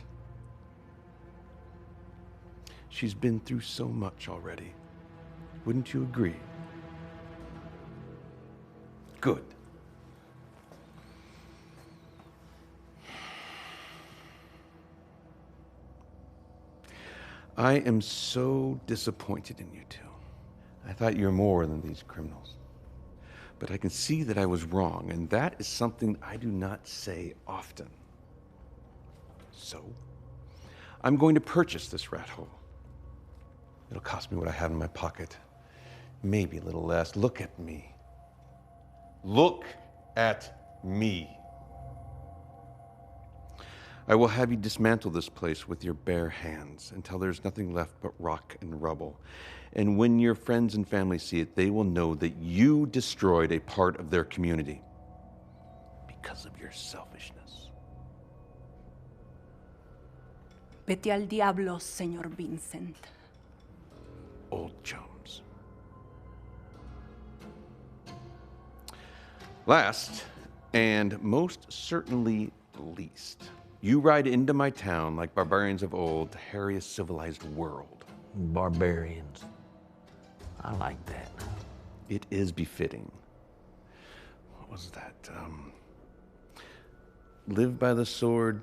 She's been through so much already. Wouldn't you agree? Good. I am so disappointed in you two. I thought you were more than these criminals. But I can see that I was wrong, and that is something I do not say often. So, I'm going to purchase this rat hole. It'll cost me what I have in my pocket. Maybe a little less. Look at me. Look at me. I will have you dismantle this place with your bare hands until there's nothing left but rock and rubble. And when your friends and family see it, they will know that you destroyed a part of their community because of your selfishness. Vete al diablo, señor Vincent. Old chums. Last, and most certainly least, you ride into my town like barbarians of old to harry a civilized world. Barbarians. I like that. It is befitting. What was that? Live by the sword,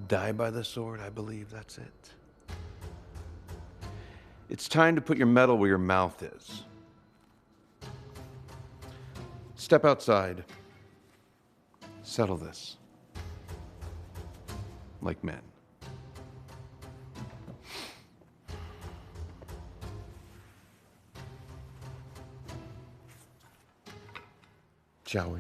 die by the sword, I believe that's it. It's time to put your medal where your mouth is. Step outside. Settle this. Like men. Shall we?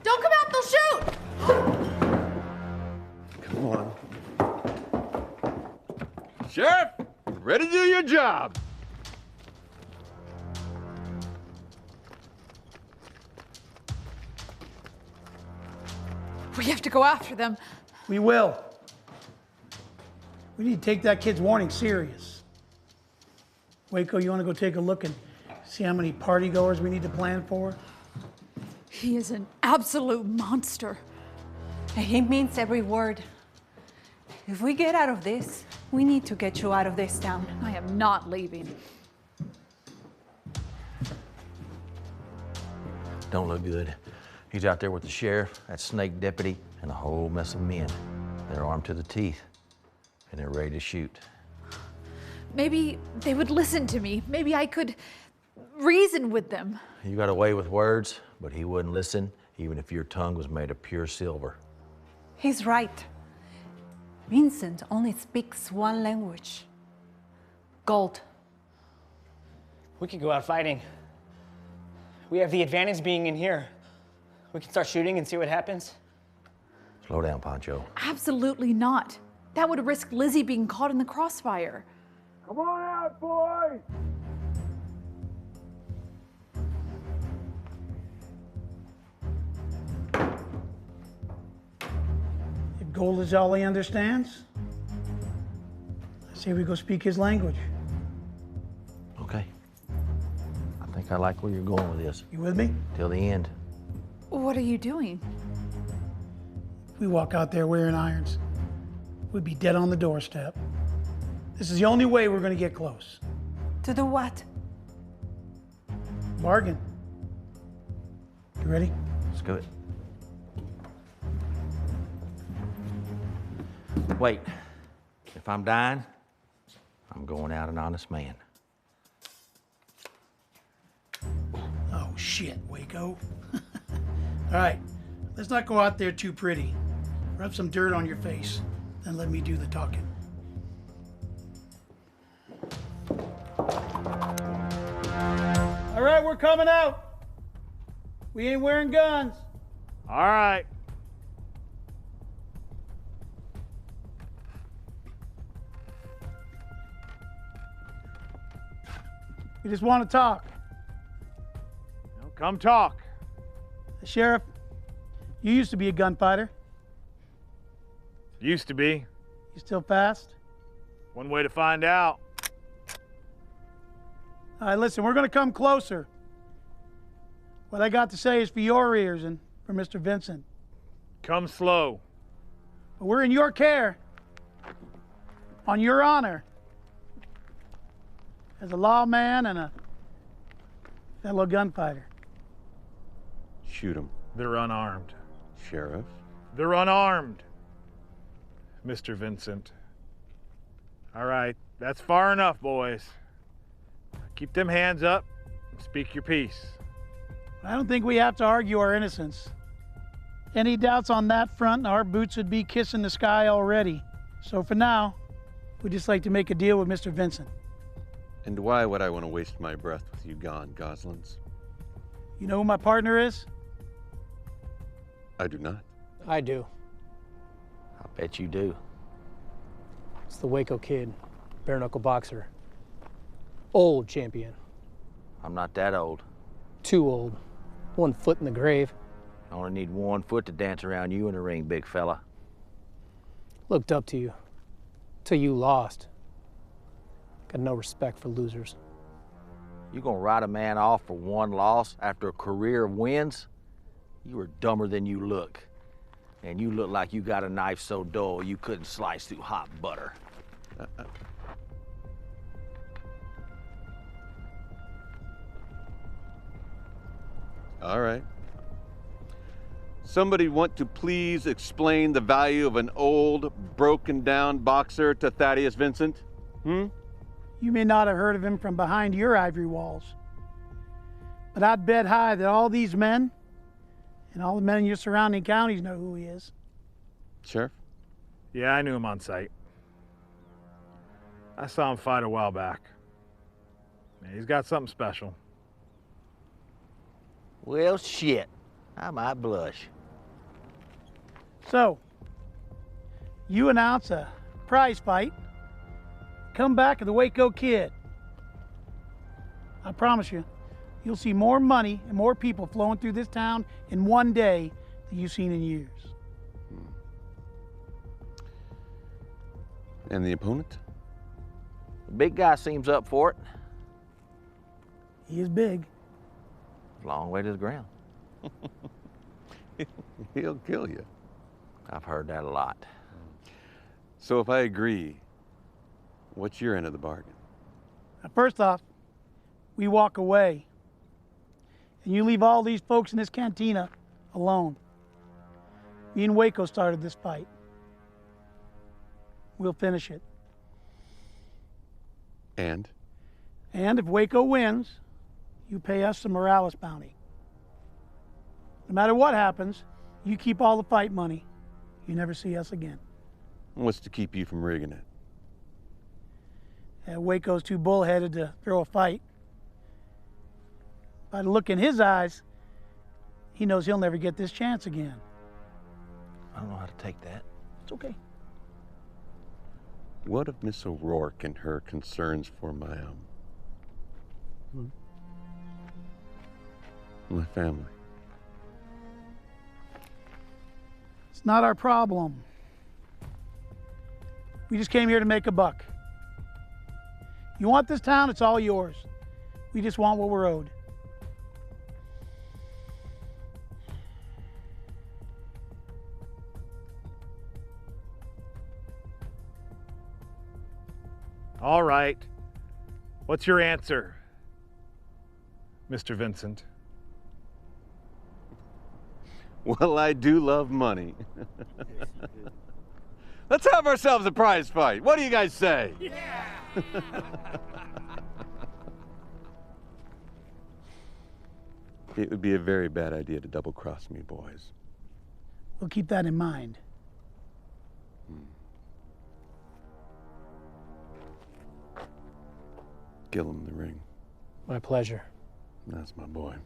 Don't come out, they'll shoot! Come on. Sheriff, ready to do your job. We have to go after them. We will. We need to take that kid's warning serious. Waco, you want to go take a look and see how many party goers we need to plan for? He is an absolute monster. And he means every word. If we get out of this, we need to get you out of this town. I am not leaving. Don't look good. He's out there with the sheriff, that snake deputy, and a whole mess of men. They're armed to the teeth, and they're ready to shoot. Maybe they would listen to me. Maybe I could reason with them. You got away with words, but he wouldn't listen, even if your tongue was made of pure silver. He's right. Vincent only speaks one language. Gold. We could go out fighting. We have the advantage being in here. We can start shooting and see what happens. Slow down, Pancho. Absolutely not. That would risk Lizzie being caught in the crossfire. Come on out, boys! If gold is all he understands, I say we go speak his language. Okay. I think I like where you're going with this. You with me? Till the end. What are you doing? If we walk out there wearing irons, we'd be dead on the doorstep. This is the only way we're going to get close. To do what? Bargain. You ready? Let's do it. Wait. If I'm dying, I'm going out an honest man. Oh, shit, Waco. All right, let's not go out there too pretty. Rub some dirt on your face, then let me do the talking. All right, we're coming out. We ain't wearing guns. All right. We just want to talk. No, come talk. Sheriff, you used to be a gunfighter. Used to be. You still fast? One way to find out. All right, listen, we're going to come closer. What I got to say is for your ears and for Mr. Vincent. Come slow. But we're in your care, on your honor, as a lawman and a fellow gunfighter. Shoot him. They're unarmed. Sheriff? They're unarmed, Mr. Vincent. All right, that's far enough, boys. Keep them hands up and speak your piece. I don't think we have to argue our innocence. Any doubts on that front, our boots would be kissing the sky already. So for now, we'd just like to make a deal with Mr. Vincent. And why would I want to waste my breath with you gone, Goslings? You know who my partner is? I do not. I do. I bet you do. It's the Waco Kid, bare knuckle boxer. Old champion. I'm not that old. Too old. 1 foot in the grave. I only need 1 foot to dance around you in the ring, big fella. Looked up to you. Till you lost. Got no respect for losers. You gonna write a man off for 1 loss after a career of wins? You are dumber than you look. And you look like you got a knife so dull you couldn't slice through hot butter. All right. Somebody want to please explain the value of an old, broken down boxer to Thaddeus Vincent? You may not have heard of him from behind your ivory walls, but I'd bet high that all these men and all the men in your surrounding counties know who he is. Sheriff? Yeah, I knew him on sight. I saw him fight a while back. Yeah, he's got something special. Well, shit. I might blush. So, you announce a prize fight. Come back to the Waco Kid. I promise you, you'll see more money and more people flowing through this town in one day than you've seen in years. And the opponent? The big guy seems up for it. He is big. Long way to the ground. He'll kill you. I've heard that a lot. So if I agree, what's your end of the bargain? Now, first off, we walk away. And you leave all these folks in this cantina alone. Me and Waco started this fight. We'll finish it. And? And if Waco wins, you pay us the Morales bounty. No matter what happens, you keep all the fight money. You never see us again. What's to keep you from rigging it? Waco's too bullheaded to throw a fight. By the look in his eyes, he knows he'll never get this chance again. I don't know how to take that. It's okay. What of Miss O'Rourke and her concerns for my family? It's not our problem. We just came here to make a buck. You want this town, it's all yours. We just want what we're owed. All right. What's your answer, Mr. Vincent? Well, I do love money. Let's have ourselves a prize fight. What do you guys say? Yeah! It would be a very bad idea to double-cross me, boys. We'll keep that in mind. Give him the ring. My pleasure. That's my boy.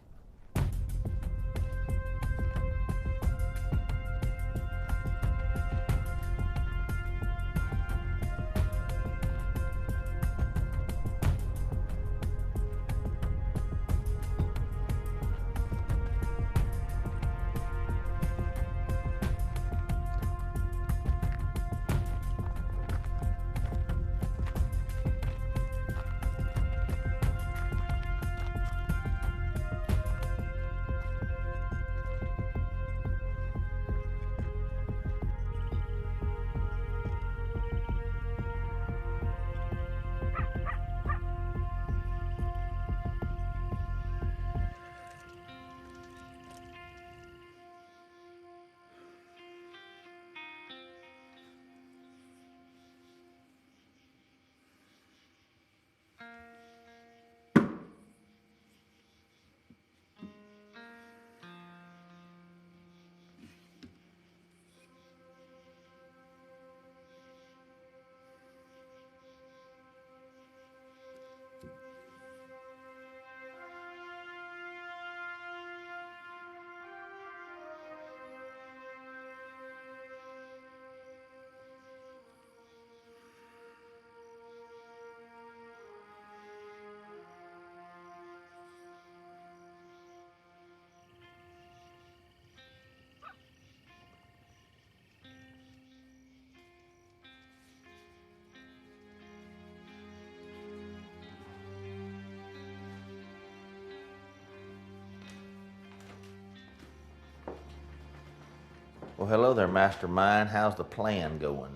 Well, hello there, Mastermind. How's the plan going?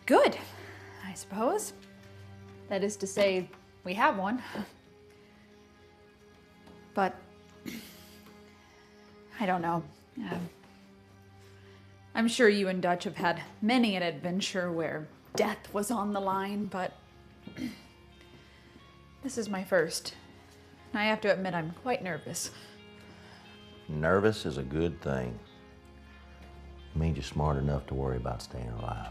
Good, I suppose. That is to say, we have one. But I don't know. I'm sure you and Dutch have had many an adventure where death was on the line, but this is my first. I have to admit I'm quite nervous. Nervous is a good thing. It means you're smart enough to worry about staying alive.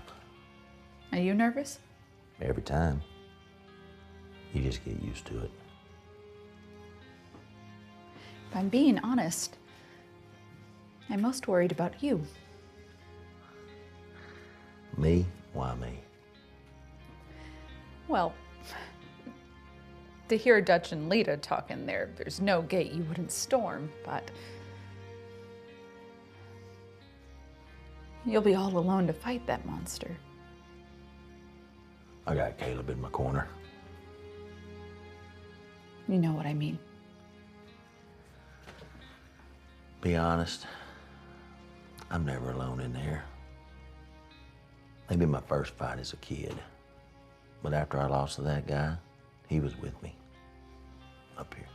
Are you nervous? Every time. You just get used to it. If I'm being honest, I'm most worried about you. Me? Why me? Well, to hear Dutch and Lita talking there's no gate you wouldn't storm, but you'll be all alone to fight that monster. I got Caleb in my corner. You know what I mean. Be honest, I'm never alone in there. Maybe my first fight as a kid, but after I lost to that guy, he was with me, up here.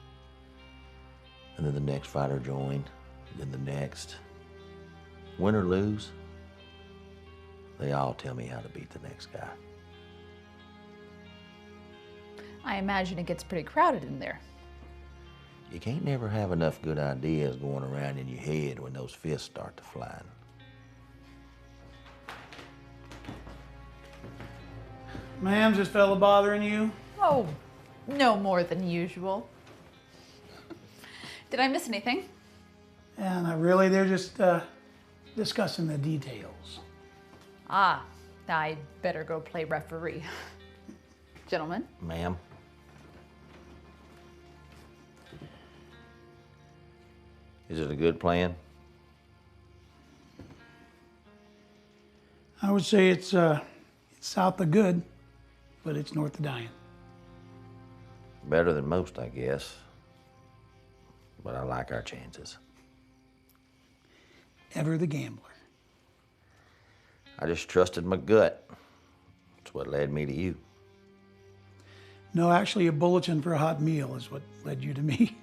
And then the next fighter joined, then the next. Win or lose, they all tell me how to beat the next guy. I imagine it gets pretty crowded in there. You can't never have enough good ideas going around in your head when those fists start to flying. Ma'am, is this fella bothering you? Oh, no more than usual. Did I miss anything? Yeah, not really. They're just discussing the details. Ah, I'd better go play referee. Gentlemen? Ma'am? Is it a good plan? I would say it's south of good, but it's north of dying. Better than most, I guess. But I like our chances. Ever the gambler. I just trusted my gut. That's what led me to you. No, actually, a bulletin for a hot meal is what led you to me.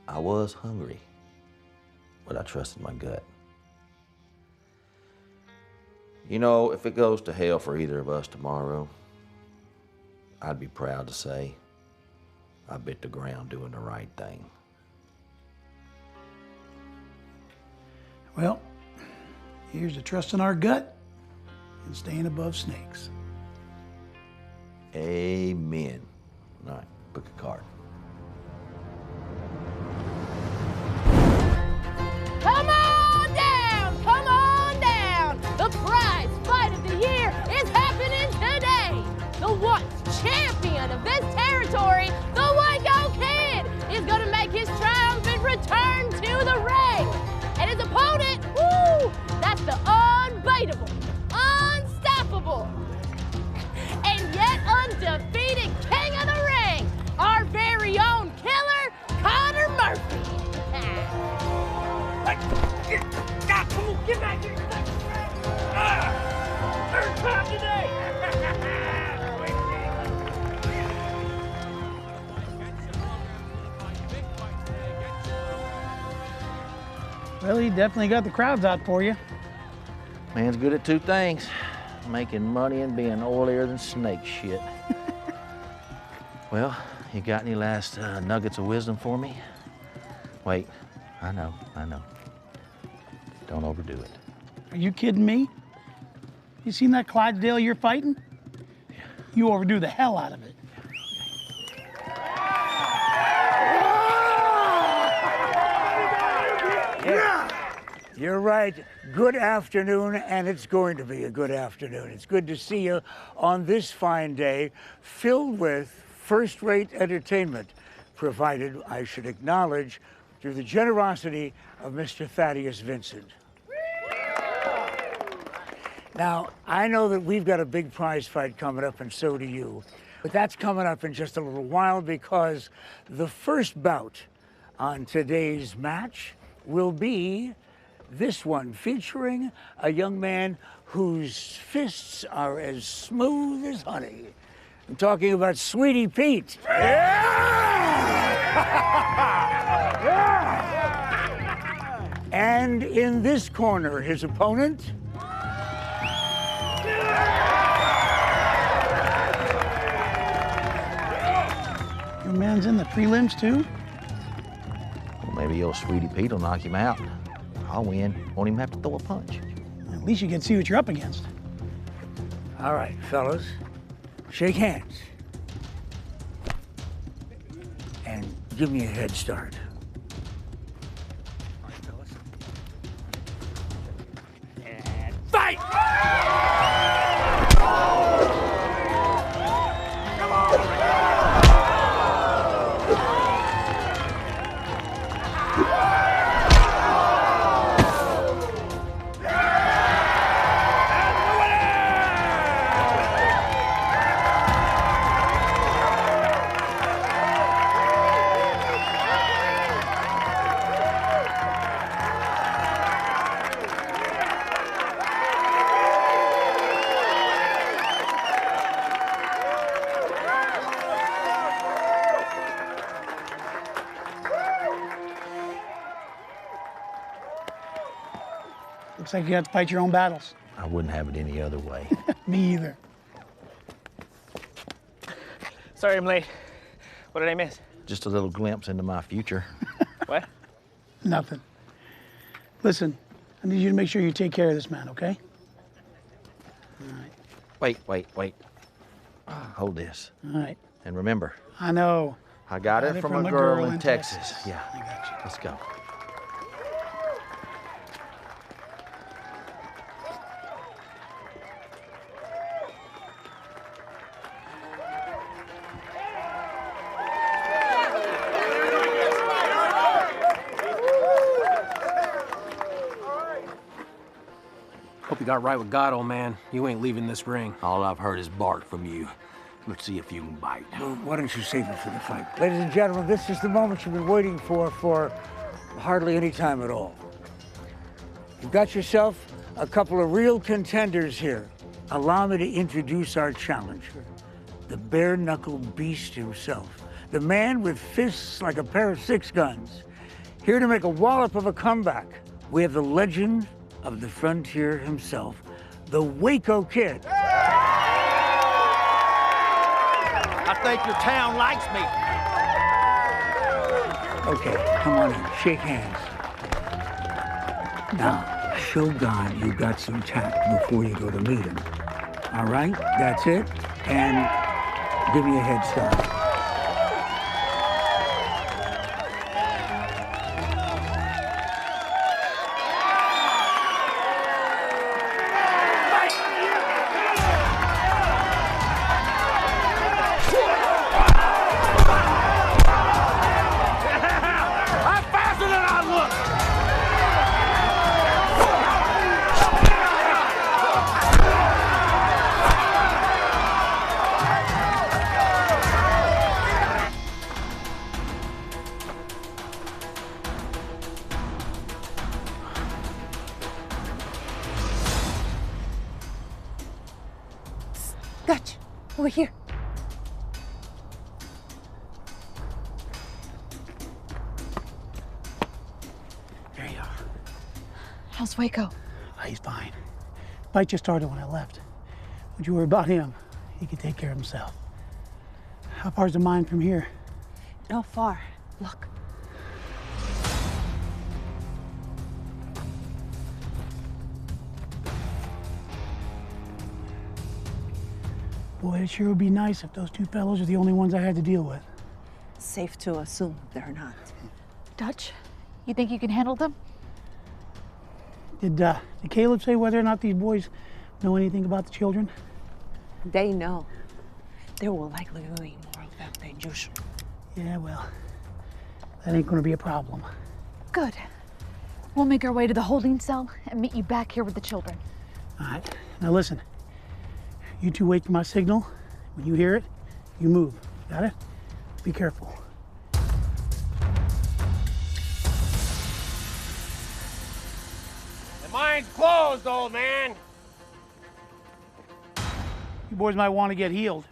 I was hungry, but I trusted my gut. You know, if it goes to hell for either of us tomorrow, I'd be proud to say I bit the ground doing the right thing. Well, here's to trusting our gut and staying above snakes. Amen. All right, book a card. Come on down! Come on down! The prize fight of the year is happening today! The once champion of this territory, the Waco Kid, is going to make his triumphant return to the ring! And his opponent, woo, that's the unbeatable, unstoppable, and yet undefeated king of the ring, our very own killer, Connor Murphy! Come on, get back here! Third time today! Well, he definitely got the crowds out for you. Man's good at two things, making money and being oilier than snake shit. Well, you got any last nuggets of wisdom for me? Wait, I know. Don't overdo it. Are you kidding me? You seen that Clydesdale you're fighting? You overdo the hell out of it. You're right. Good afternoon, and it's going to be a good afternoon. It's good to see you on this fine day, filled with first-rate entertainment, provided, I should acknowledge, through the generosity of Mr. Thaddeus Vincent. Now, I know that we've got a big prize fight coming up, and so do you. But that's coming up in just a little while, because the first bout on today's match will be this one, featuring a young man whose fists are as smooth as honey. I'm talking about Sweetie Pete. And in this corner, his opponent. Your man's in the prelims too? Well, maybe old Sweetie Pete will knock him out. I'll win. Won't even have to throw a punch. At least you can see what you're up against. All right, fellas, shake hands. And give me a head start. All right, fellas. And fight! Come on! Looks like you have to fight your own battles. I wouldn't have it any other way. Me either. Sorry I'm late. What did I miss? Just a little glimpse into my future. What? Nothing. Listen, I need you to make sure you take care of this man, okay? All right. Wait. Hold this. All right. And remember, I know. I got it from a girl in Texas. Yeah. I got you. Let's go. Hope you got right with God, old man. You ain't leaving this ring. All I've heard is bark from you. Let's see if you can bite. Well, why don't you save it for the fight? Ladies and gentlemen, this is the moment you've been waiting for hardly any time at all. You've got yourself a couple of real contenders here. Allow me to introduce our challenger, the bare-knuckle beast himself, the man with fists like a pair of six guns. Here to make a wallop of a comeback, we have the legend of the frontier himself, the Waco Kid. I think your town likes me. Okay, come on in, shake hands. Now, show God you got some tact before you go to meet him. All right, that's it. And give me a head start. Dutch, over here. There you are. How's Waco? He's fine. Fight just started when I left. Don't you worry about him. He can take care of himself. How far's the mine from here? Not far. Look. Boy, it sure would be nice if those two fellows are the only ones I had to deal with. Safe to assume they're not. Dutch, you think you can handle them? Did Caleb say whether or not these boys know anything about the children? They know. They will likely doing more of them than usual. Yeah, well, that ain't gonna be a problem. Good. We'll make our way to the holding cell and meet you back here with the children. All right, now listen. You two wait for my signal. When you hear it, you move. Got it? Be careful. closed, old man. You boys might want to get healed.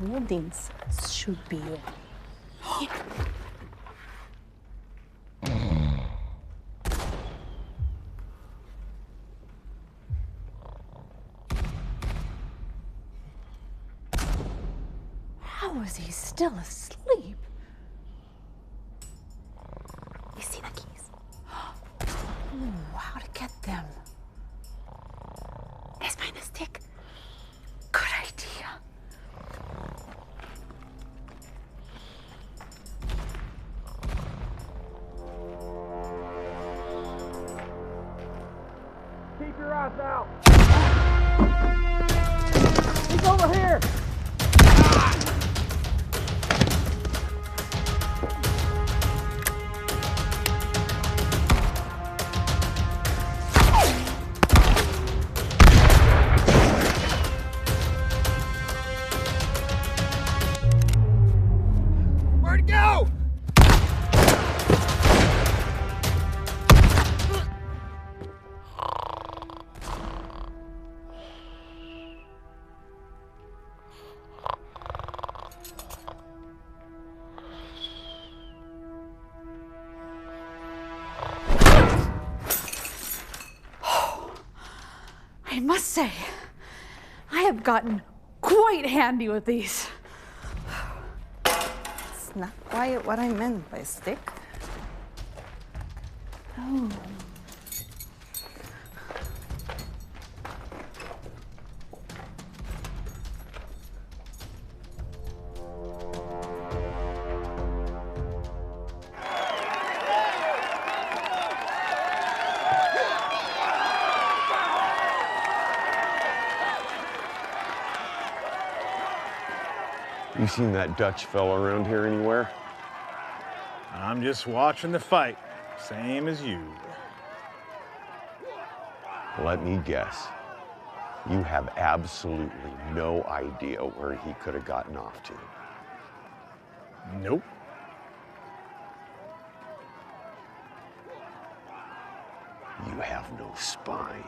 Holdings should be here. How is he still asleep? You see the keys? Ooh, how to get them? Let's find a stick. Good idea. Keep your eyes out. He's over here. Where'd it go? I must say, I have gotten quite handy with these. It's not quite what I meant by stick. Oh. You seen that Dutch fella around here anywhere? I'm just watching the fight, same as you. Let me guess. You have absolutely no idea where he could have gotten off to. Nope. You have no spine.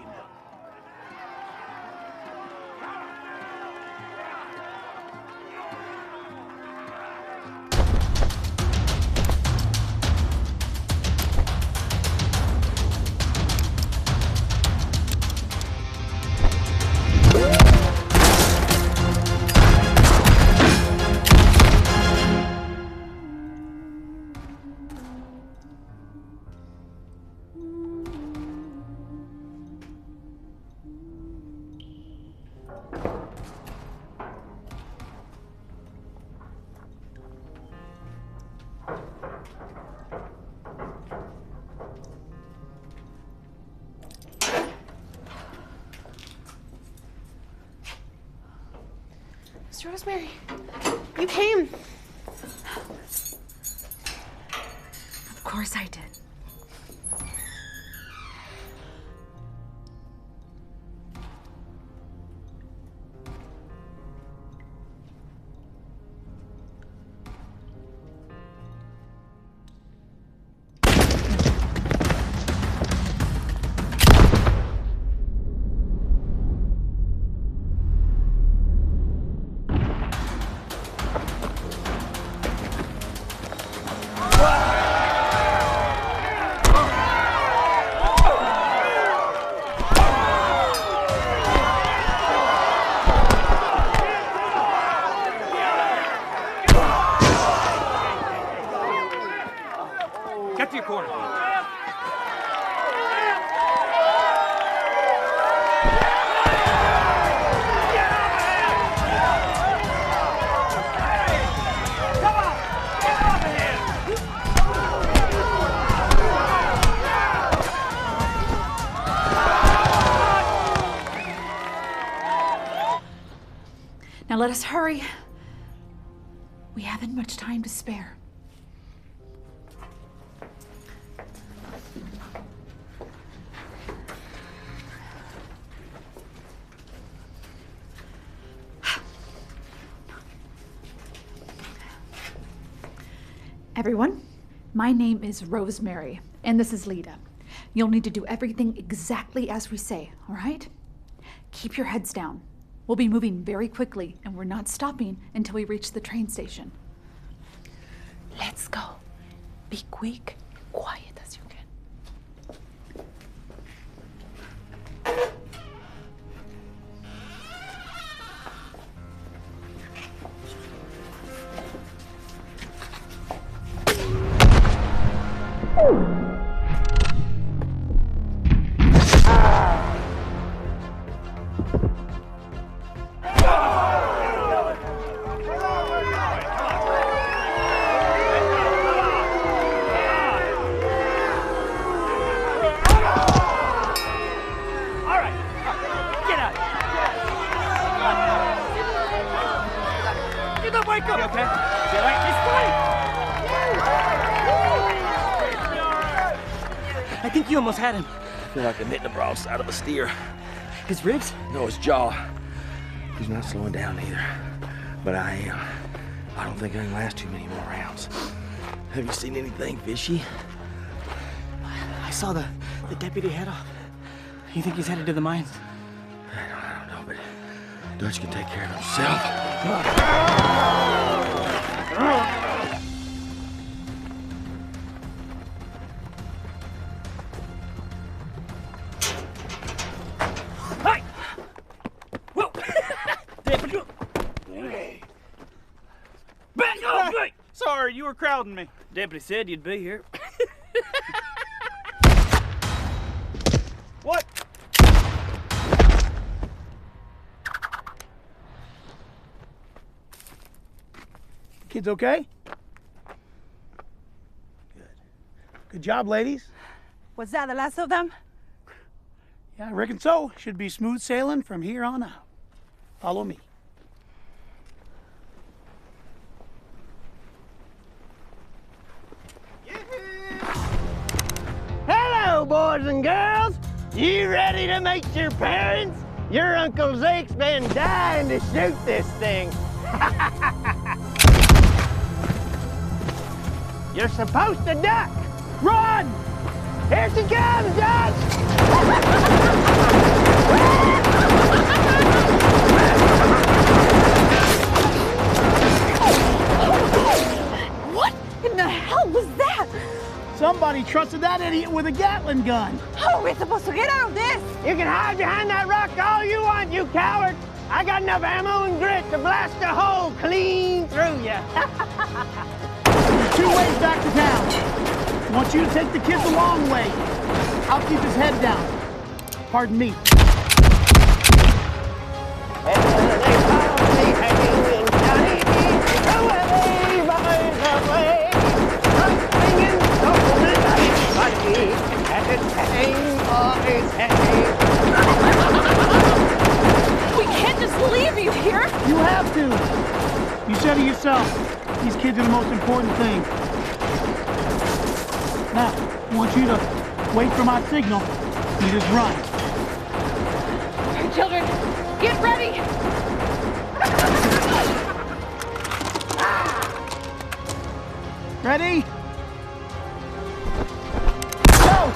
Miss Rosemary, you came. Of course I did. let us hurry. We haven't much time to spare. Everyone, my name is Rosemary, and this is Lita. You'll need to do everything exactly as we say, all right? Keep your heads down. We'll be moving very quickly, and we're not stopping until we reach the train station. Let's go. Be quick, quiet as you can. I think you almost had him. I feel like I'm hitting the broadside of a steer. His ribs? No, his jaw. He's not slowing down either. But I am. I don't think I can last too many more rounds. Have you seen anything fishy? I saw the deputy head off. You think he's headed to the mines? I don't know, but Dutch can take care of himself. Sorry, you were crowding me. Deputy said you'd be here. What? Kids okay? Good. Good job, ladies. Was that the last of them? Yeah, I reckon so. Should be smooth sailing from here on out. Follow me. Hello, boys and girls. You ready to meet your parents? Your Uncle Zeke's been dying to shoot this thing. You're supposed to duck. Run! Here she comes, Dutch! What in the hell was that? Somebody trusted that idiot with a Gatling gun. How are we supposed to get out of this? You can hide behind that rock all you want, you coward. I got enough ammo and grit to blast a hole clean through you. There's 2 ways back to town. I want you to take the kid the long way. I'll keep his head down. Pardon me. We can't just leave you here. You have to. You said it yourself. These kids are the most important thing. Now, I want you to wait for my signal. You just run. Children, get ready. Ready? Go,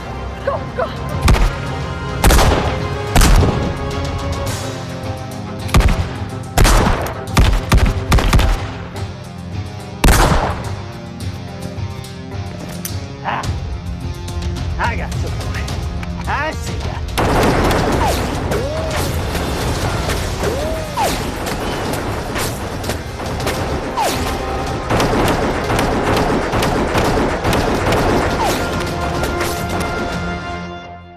go. I got some for you. I see ya.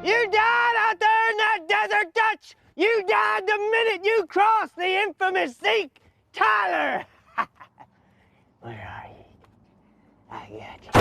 You died out there in that desert, Dutch! You died the minute you crossed the infamous Zeke Tyler! Where are you? I got you.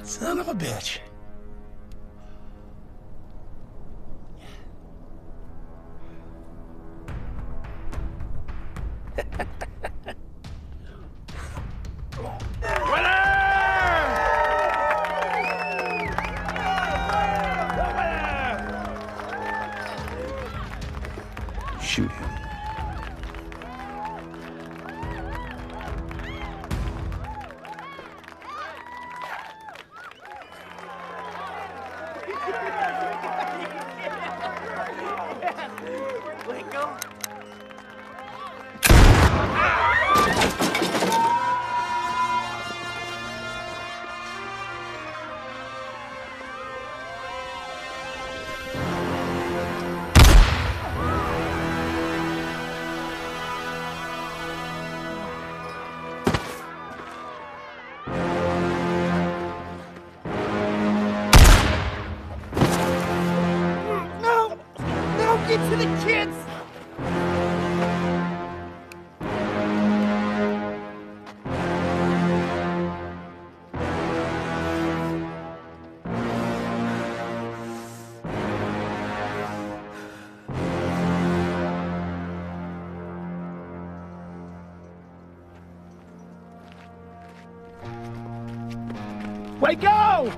Son of a bitch. Shoot him. Get to the kids! Wait, go!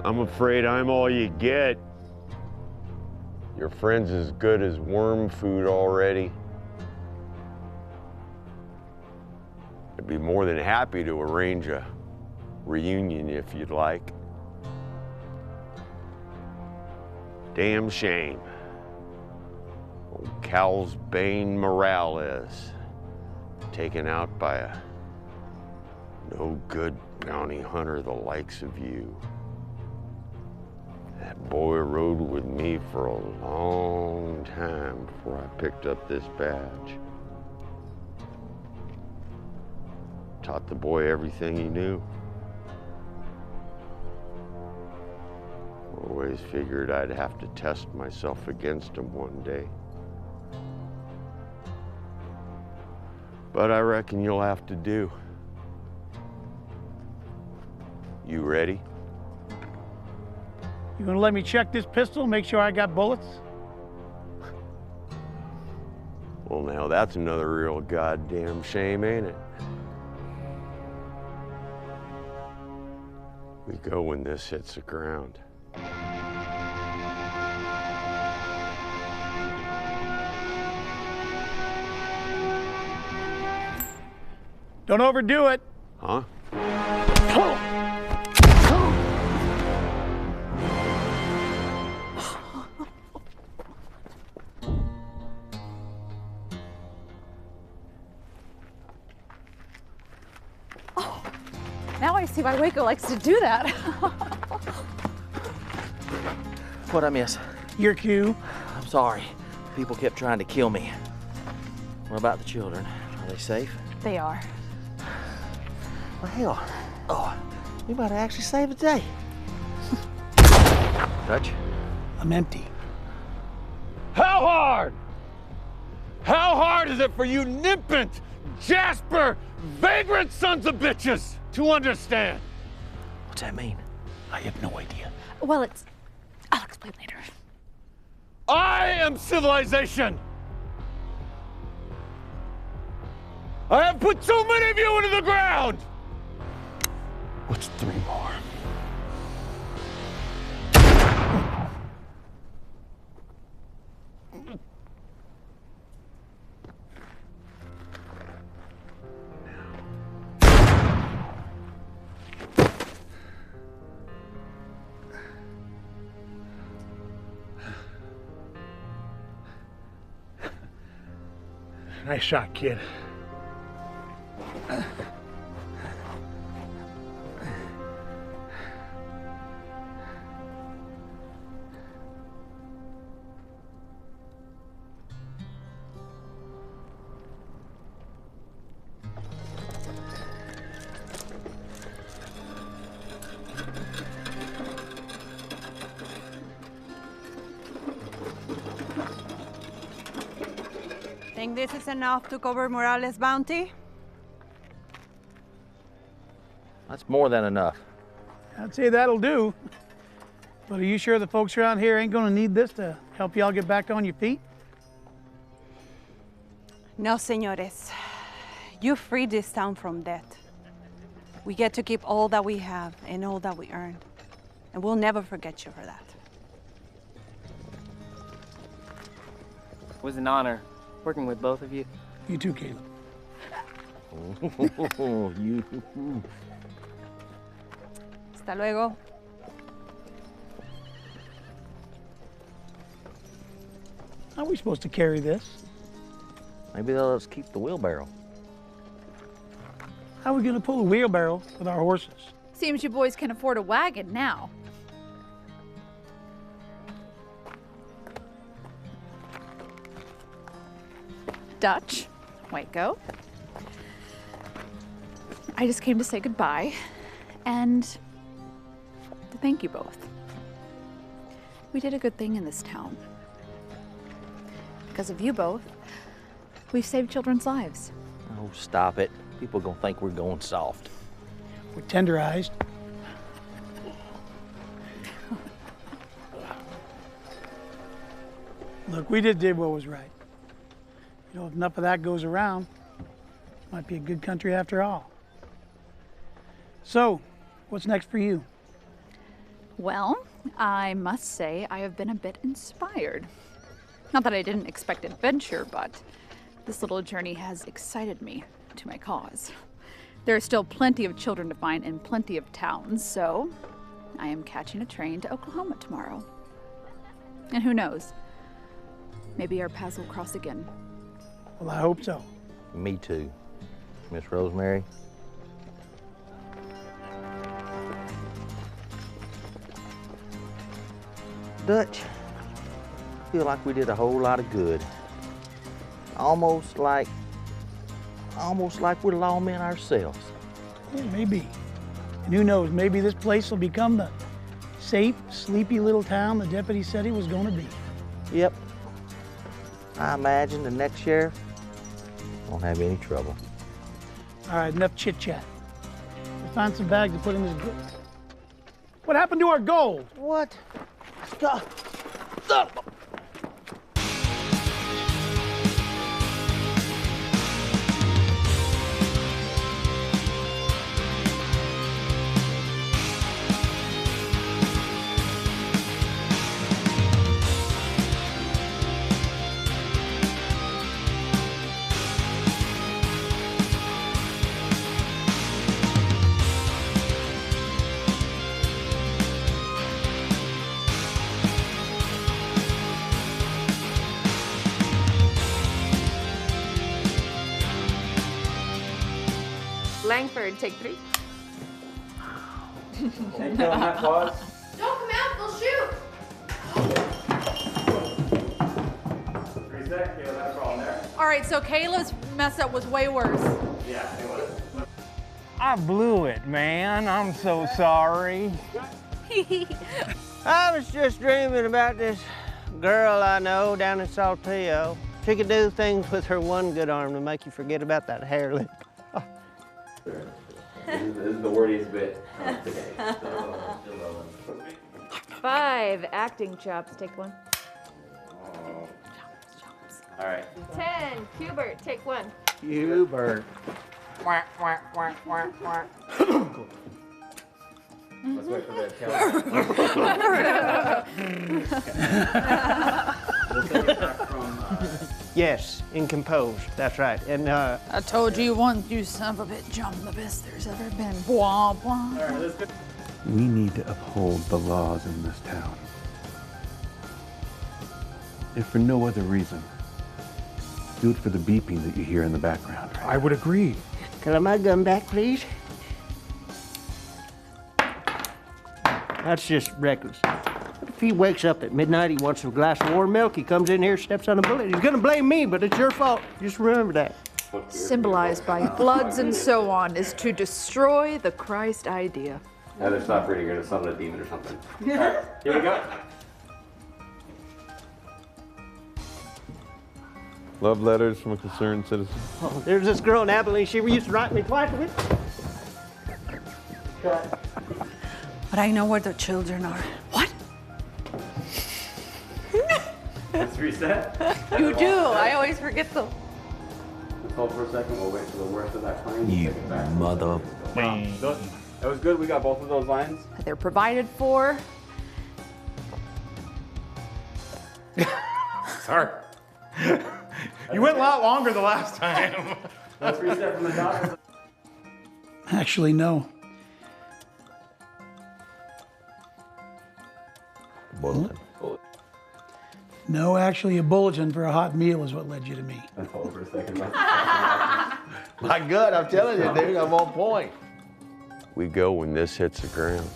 I'm afraid I'm all you get. Your friend's as good as worm food already. I'd be more than happy to arrange a reunion if you'd like. Damn shame. Old Cal's Bane Morales, taken out by a no-good bounty hunter the likes of you. That boy rode with me for a long time before I picked up this badge. Taught the boy everything he knew. Always figured I'd have to test myself against him one day. But I reckon you'll have to do. You ready? You gonna let me check this pistol, make sure I got bullets? Well, now that's another real goddamn shame, ain't it? We go when this hits the ground. Don't overdo it. Huh? Now I see why Waco likes to do that. What'd I miss? Your cue. I'm sorry. People kept trying to kill me. What about the children? Are they safe? They are. Well, hell. Oh, we might have actually saved the day. Dutch? I'm empty. How hard? How hard is it for you nimpant, Jasper, vagrant sons of bitches to understand? What's that mean? I have no idea. Well, I'll explain later. I am civilization. I have put so many of you into the ground. What's 3 more? Nice shot, kid. Think this is enough to cover Morales' bounty? That's more than enough. I'd say that'll do. But are you sure the folks around here ain't gonna need this to help y'all get back on your feet? No, señores. You freed this town from debt. We get to keep all that we have and all that we earned. And we'll never forget you for that. It was an honor working with both of you. You too, Caleb. You. Hasta luego. How are we supposed to carry this? Maybe they'll let us keep the wheelbarrow. How are we gonna pull a wheelbarrow with our horses? Seems you boys can afford a wagon now. Dutch, Waco. I just came to say goodbye and to thank you both. We did a good thing in this town. Because of you both, we've saved children's lives. Oh, stop it. People gonna think we're going soft. We're tenderized. Look, we just did what was right. You know, if enough of that goes around, it might be a good country after all. So, what's next for you? Well, I must say I have been a bit inspired. Not that I didn't expect adventure, but this little journey has excited me to my cause. There are still plenty of children to find in plenty of towns, so I am catching a train to Oklahoma tomorrow. And who knows, maybe our paths will cross again. Well, I hope so. Me too. Miss Rosemary. Dutch, I feel like we did a whole lot of good. Almost like we're lawmen ourselves. Yeah, maybe. And who knows, maybe this place will become the safe, sleepy little town the deputy said he was going to be. Yep. I imagine the next sheriff won't have any trouble. All right, enough chit-chat. Let's find some bags to put in this gold. What happened to our gold? What? Langford, take 3. Don't come out, we'll shoot! All right, so Caleb's mess up was way worse. Yeah, it was. I blew it, man. I'm so sorry. I was just dreaming about this girl I know down in Saltillo. She could do things with her one good arm to make you forget about that hair lip. This is the wordiest bit of today. 5 acting chops, take 1. All right. 10 Hubert, take 1. Hubert. Let's wait for the We'll take it back from. Yes, and composed, that's right. And I told you once, you son of a bitch, I'm the best there's ever been. Blah, blah. We need to uphold the laws in this town. If for no other reason, do it for the beeping that you hear in the background. I would agree. Can I have my gun back, please? That's just reckless. What if he wakes up at midnight, he wants a glass of warm milk, he comes in here, steps on a bullet, he's gonna blame me, but it's your fault. Just remember that. Symbolized by bloods and so on is to destroy the Christ idea. Heather, stop reading. You're gonna summon a demon or something. All right, here we go. Love letters from a concerned citizen. Oh, there's this girl in Abilene, she used to write me twice a week. But I know where the children are. What? Let's reset. You do. I always forget them. Let's hold for a second. We'll wait for the worst of that plane. You mother. That was good. We got both of those lines. They're provided for. Sorry. You went a lot longer the last time. Let's reset from the top. Actually, no. Bulletin. No, actually, a bulletin for a hot meal is what led you to me. Let's hold for a second. My God, I'm telling you, dude, I'm on point. We go when this hits the ground.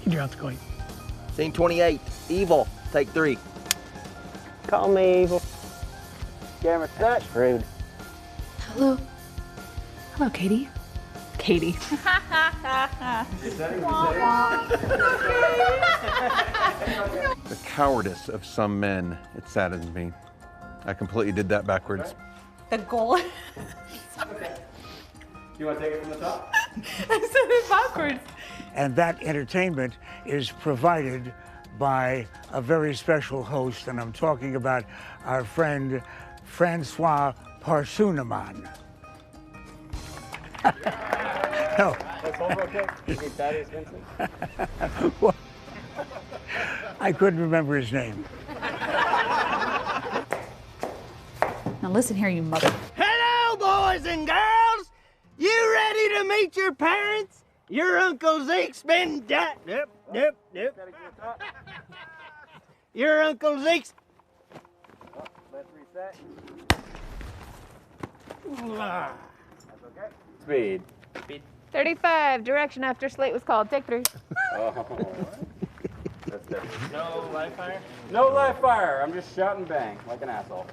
You're going. Scene 28, Evil, take 3. Call me evil. Camera set. Rude. Hello. Hello, Katie. Katie. The cowardice of some men, it saddens me. I completely did that backwards. The goal. Do you want to take it from the top? I said it backwards. And that entertainment is provided by a very special host, and I'm talking about our friend Francois Parsunaman. No. Let's hold real quick. You need Thaddeus Vincent? What? I couldn't remember his name. Now listen here, you mother. Hello, boys and girls. You ready to meet your parents? Your Uncle Zeke's been Yep. Your Uncle Zeke's. Oh, let's reset. That's okay. Speed. 35, direction after slate was called. Take 3. Oh. That's different. No live fire? No live fire. I'm just shouting bang like an asshole.